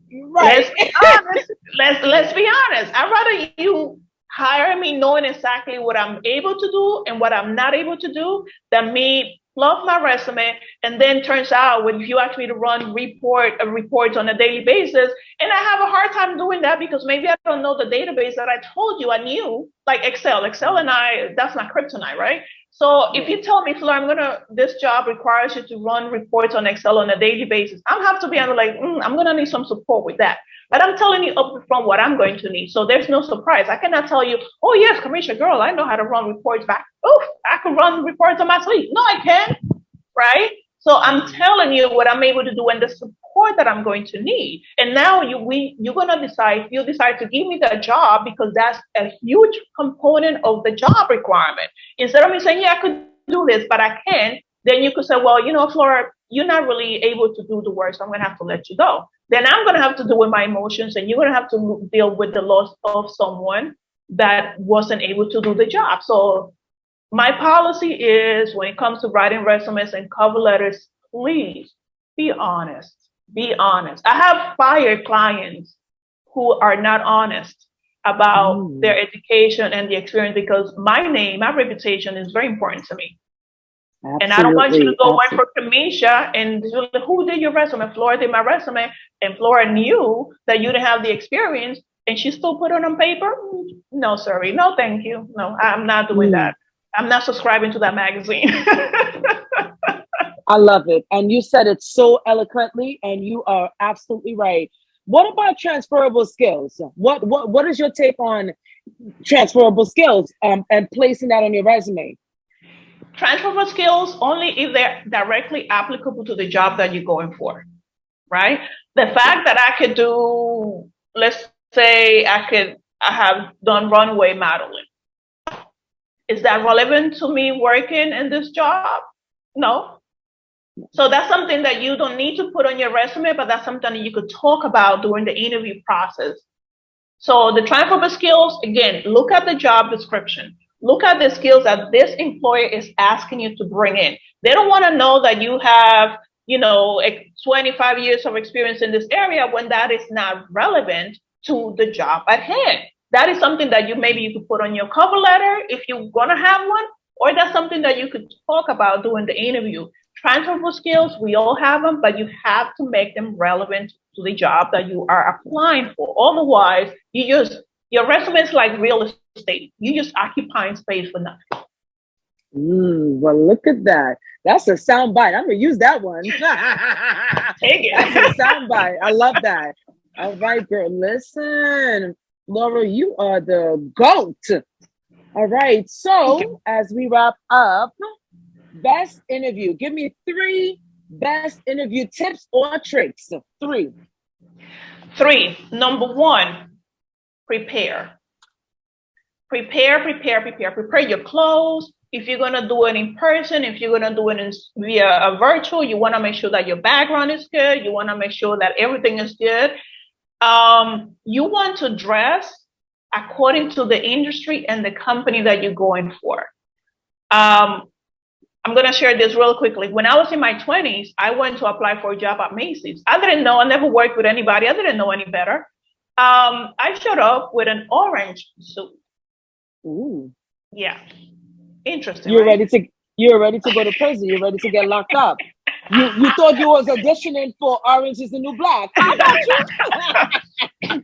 You're right. Let's be honest. Let's be honest. I'd rather you hire me knowing exactly what I'm able to do and what I'm not able to do than me fluff my resume, and then turns out when you ask me to run reports on a daily basis, and I have a hard time doing that because maybe I don't know the database that I told you I knew, like Excel and I, that's my kryptonite, right? So if you tell me, Flora, this job requires you to run reports on Excel on a daily basis, I'm have to be like, I'm gonna need some support with that. But I'm telling you up front what I'm going to need. So there's no surprise. I cannot tell you, oh yes, Commissioner girl, I know how to run reports back. Oh, I can run reports on my sleep. No, I can't, right? So I'm telling you what I'm able to do and the support that I'm going to need. And now you decide to give me the job because that's a huge component of the job requirement. Instead of me saying, yeah, I could do this, but I can't, then you could say, well, Flora, you're not really able to do the work, so I'm going to have to let you go. Then I'm going to have to deal with my emotions, and you're going to have to deal with the loss of someone that wasn't able to do the job. So my policy is, when it comes to writing resumes and cover letters, please be honest. Be honest. I have fired clients who are not honest about their education and the experience, because my name, my reputation is very important to me. Absolutely. And I don't want you to go work for Kamisha and who did your resume? Flora did my resume, and Flora knew that you didn't have the experience, and she still put it on paper. No, sorry. No, thank you. No, I'm not doing that. I'm not subscribing to that magazine. I love it. And you said it so eloquently, and you are absolutely right. What about transferable skills? What is your take on transferable skills and placing that on your resume? Transferable skills only if they're directly applicable to the job that you're going for, right? The fact that I could do, let's say I have done runway modeling. Is that relevant to me working in this job? No. So that's something that you don't need to put on your resume, but that's something that you could talk about during the interview process. So the transferable skills, again, look at the job description. Look at the skills that this employer is asking you to bring in. They don't want to know that you have, 25 years of experience in this area when that is not relevant to the job at hand. That is something that you could put on your cover letter if you're going to have one, or that's something that you could talk about during the interview. Transferable skills, we all have them, but you have to make them relevant to the job that you are applying for. Otherwise, your resume is like real estate. You just occupying space for nothing. Well, look at that. That's a sound bite. I'm going to use that one. Take it. That's a sound bite. I love that. All right, girl. Listen, Laura, you are the GOAT. All right. So as we wrap up, best interview. Give me 3 best interview tips or tricks. 3. 3. Number 1, prepare. Prepare your clothes. If you're going to do it in person, if you're going to do it via a virtual, you want to make sure that your background is good. You want to make sure that everything is good. You want to dress according to the industry and the company that you're going for. I'm going to share this real quickly. When I was in my 20s, I went to apply for a job at Macy's. I didn't know. I never worked with anybody. I didn't know any better. I showed up with an orange suit. Ooh. Yeah. Interesting. You're right? ready to go to prison. You're ready to get locked up. You thought you was auditioning for Orange is the New Black. I got you.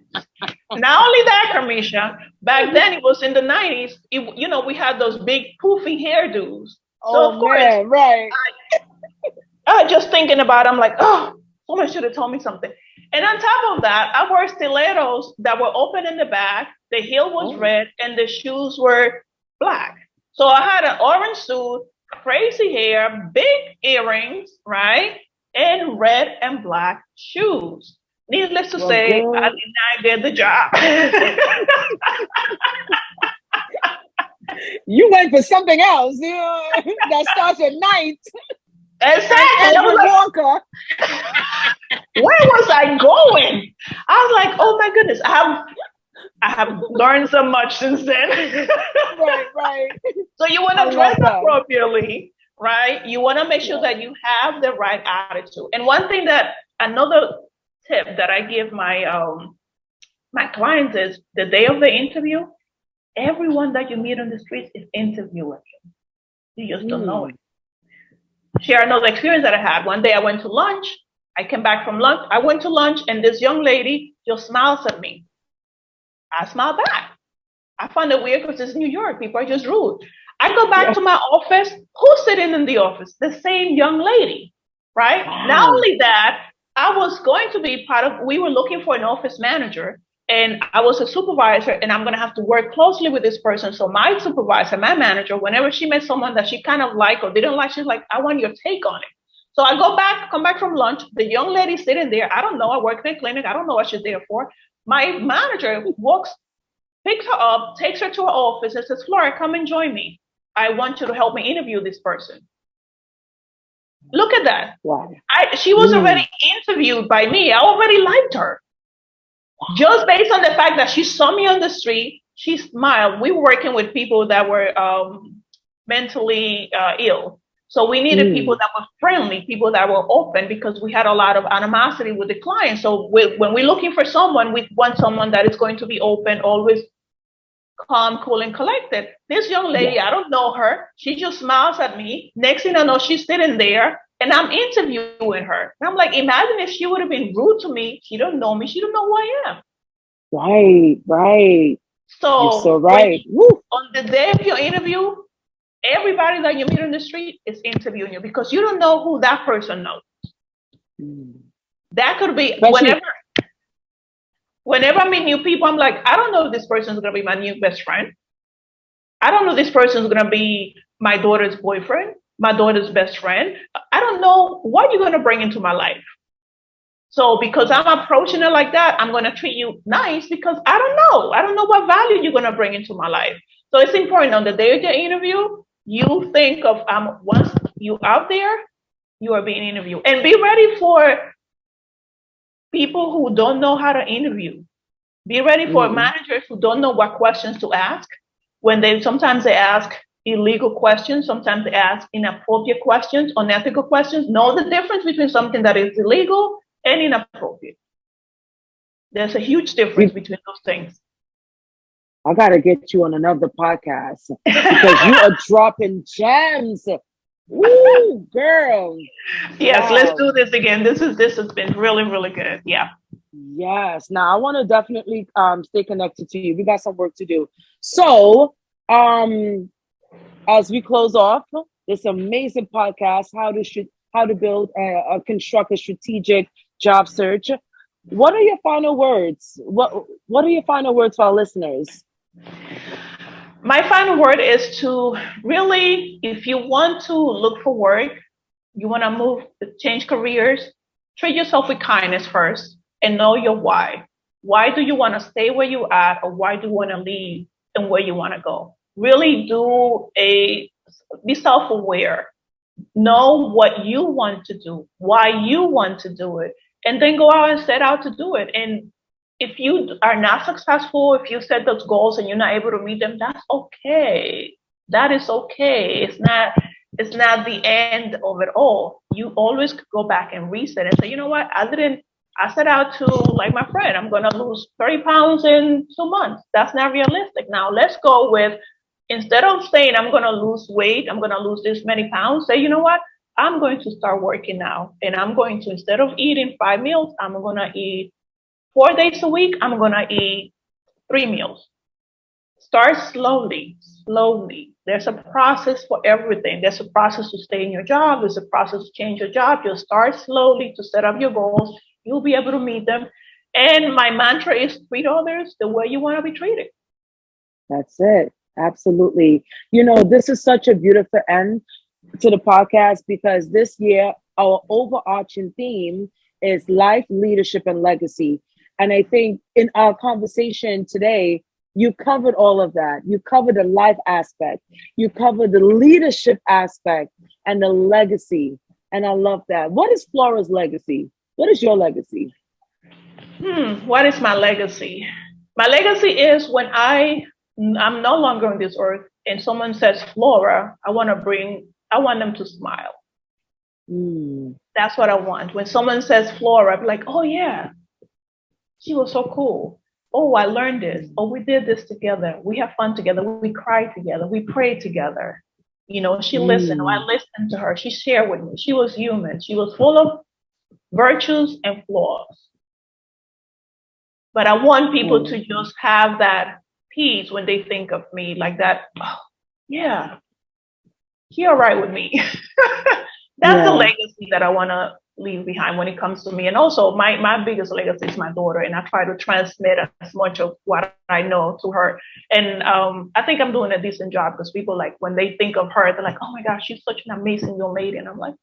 Not only that, Kamisha, back then it was in the 90s. We had those big poofy hairdos. So of course, man, right. I just thinking about it, I'm like, someone should have told me something. And on top of that, I wore stilettos that were open in the back. The heel was red and the shoes were black. So I had an orange suit, crazy hair, big earrings, right? And red and black shoes. Needless to say, girl, I did not get the job. You went for something else, that starts at night. Exactly. Walker. Where was I going? I was like, oh my goodness, I have learned so much since then. Right. So you want to dress appropriately, right? You want to make sure that you have the right attitude. And another tip that I give my clients is the day of the interview, everyone that you meet on the streets is interviewing you. You just don't know it. Share another experience that I had. One day I went to lunch. I came back from lunch. I went to lunch and this young lady just smiles at me. I smile back. I find it weird because it's New York. People are just rude. I go back to my office. Who's sitting in the office? The same young lady, right? Wow. Not only that, I was going to be we were looking for an office manager and I was a supervisor and I'm going to have to work closely with this person. So my supervisor, my manager, whenever she met someone that she kind of liked or didn't like, she's like, I want your take on it. So I come back from lunch. The young lady sitting there, I don't know. I work in a clinic. I don't know what she's there for. My manager picks her up, takes her to her office and says, Flora, come and join me. I want you to help me interview this person. Look at that. Wow. She was already interviewed by me. I already liked her. Just based on the fact that she saw me on the street, she smiled. We were working with people that were mentally ill. So we needed people that were friendly, people that were open, because we had a lot of animosity with the client. So when we're looking for someone, we want someone that is going to be open, always calm, cool, and collected. This young lady, I don't know her. She just smiles at me. Next thing I know, she's sitting there and I'm interviewing her. And I'm like, imagine if she would have been rude to me. She don't know me. She don't know who I am. Right. So, you're so right. On the day of your interview, everybody that you meet on the street is interviewing you because you don't know who that person knows. That could be whenever I meet new people, I'm like, I don't know if this person is going to be my new best friend. I don't know if this person is going to be my daughter's boyfriend, my daughter's best friend. I don't know what you're going to bring into my life. So because I'm approaching it like that, I'm going to treat you nice because I don't know. I don't know what value you're going to bring into my life. So it's important on the day of the interview, you think of once you out there, you are being interviewed. And be ready for people who don't know how to interview. Be ready for managers who don't know what questions to ask. when sometimes they ask illegal questions, sometimes they ask inappropriate questions, unethical questions. Know the difference between something that is illegal and inappropriate. There's a huge difference between those things. I gotta get you on another podcast because you are dropping gems. Woo, girl. Yes, wow. Let's do this again. This has been really, really good. Yeah. Yes. Now I want to definitely stay connected to you. We got some work to do. So as we close off this amazing podcast, how to build construct a strategic job search. What are your final words? What are your final words for our listeners? My final word is to really, if you want to look for work, you want to change careers, treat yourself with kindness first and know your why. Why do you want to stay where you are, or why do you want to leave and where you want to go? Really be self-aware. Know what you want to do, why you want to do it, and then go out and set out to do it. And if you are not successful, if you set those goals and you're not able to meet them, that's okay. That is okay. It's not the end of it all. You always could go back and reset and say, you know what? I set out to, like my friend, I'm going to lose 30 pounds in 2 months. That's not realistic. Now let's go with, instead of saying I'm going to lose weight, I'm going to lose this many pounds, say, you know what? I'm going to start working now. And I'm going to, instead of eating 5 meals, I'm going to eat 4 days a week. I'm going to eat 3 meals. Start slowly. There's a process for everything. There's a process to stay in your job. There's a process to change your job. You'll start slowly to set up your goals. You'll be able to meet them. And my mantra is treat others the way you want to be treated. That's it. Absolutely. You know, this is such a beautiful end to the podcast because this year, our overarching theme is life, leadership, and legacy. And I think in our conversation today, you covered all of that. You covered the life aspect. You covered the leadership aspect and the legacy. And I love that. What is Flora's legacy? What is your legacy? What is my legacy? My legacy is when I'm no longer on this earth and someone says Flora, I want them to smile. That's what I want. When someone says Flora, I'm like, oh yeah, she was so cool. Oh, I learned this. Oh, we did this together. We have fun together. We cried together. We prayed together. You know, she listened. I listened to her. She shared with me. She was human. She was full of virtues and flaws. But I want people to just have that peace when they think of me like that. Oh, yeah, she all right with me. That's the legacy that I want to leave behind when it comes to me. And also my biggest legacy is my daughter. And I try to transmit as much of what I know to her. And I think I'm doing a decent job because people, like, when they think of her, they're like, oh my gosh, she's such an amazing young lady. And I'm like,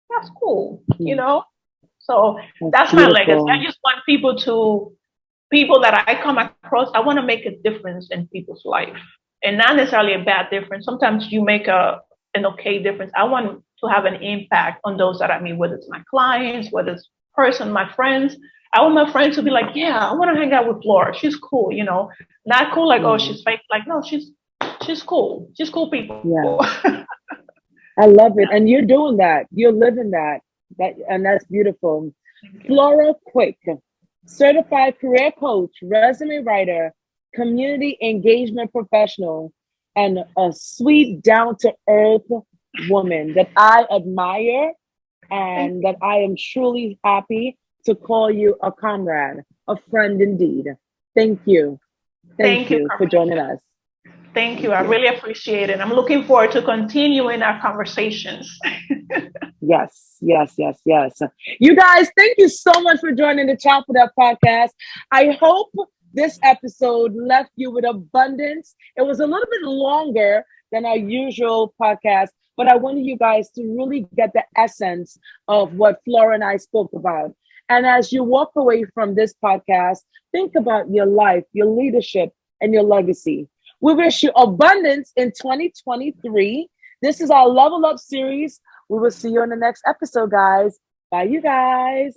that's cool, you know? So that's my legacy. I just want people that I come across, I want to make a difference in people's life. And not necessarily a bad difference. Sometimes you make an okay difference. I want to have an impact on those that I meet, whether it's my clients, whether it's my friends. I want my friends to be like, yeah, I want to hang out with Flora. She's cool, you know, not cool like, oh, she's fake. Like, no, she's cool. She's cool people. Yeah. I love it. And you're doing that. You're living that. And that's beautiful. Flora Quick, certified career coach, resume writer, community engagement professional, and a sweet, down-to-earth woman that I admire and that I am truly happy to call you a comrade, a friend indeed. Thank you. Thank you for joining us. Thank you. I really appreciate it. I'm looking forward to continuing our conversations. Yes. You guys, thank you so much for joining the Chop It Up podcast. I hope this episode left you with abundance. It was a little bit longer than our usual podcast, but I wanted you guys to really get the essence of what Flora and I spoke about. And as you walk away from this podcast, think about your life, your leadership, and your legacy. We wish you abundance in 2023. This is our Level Up series. We will see you in the next episode, guys. Bye, you guys.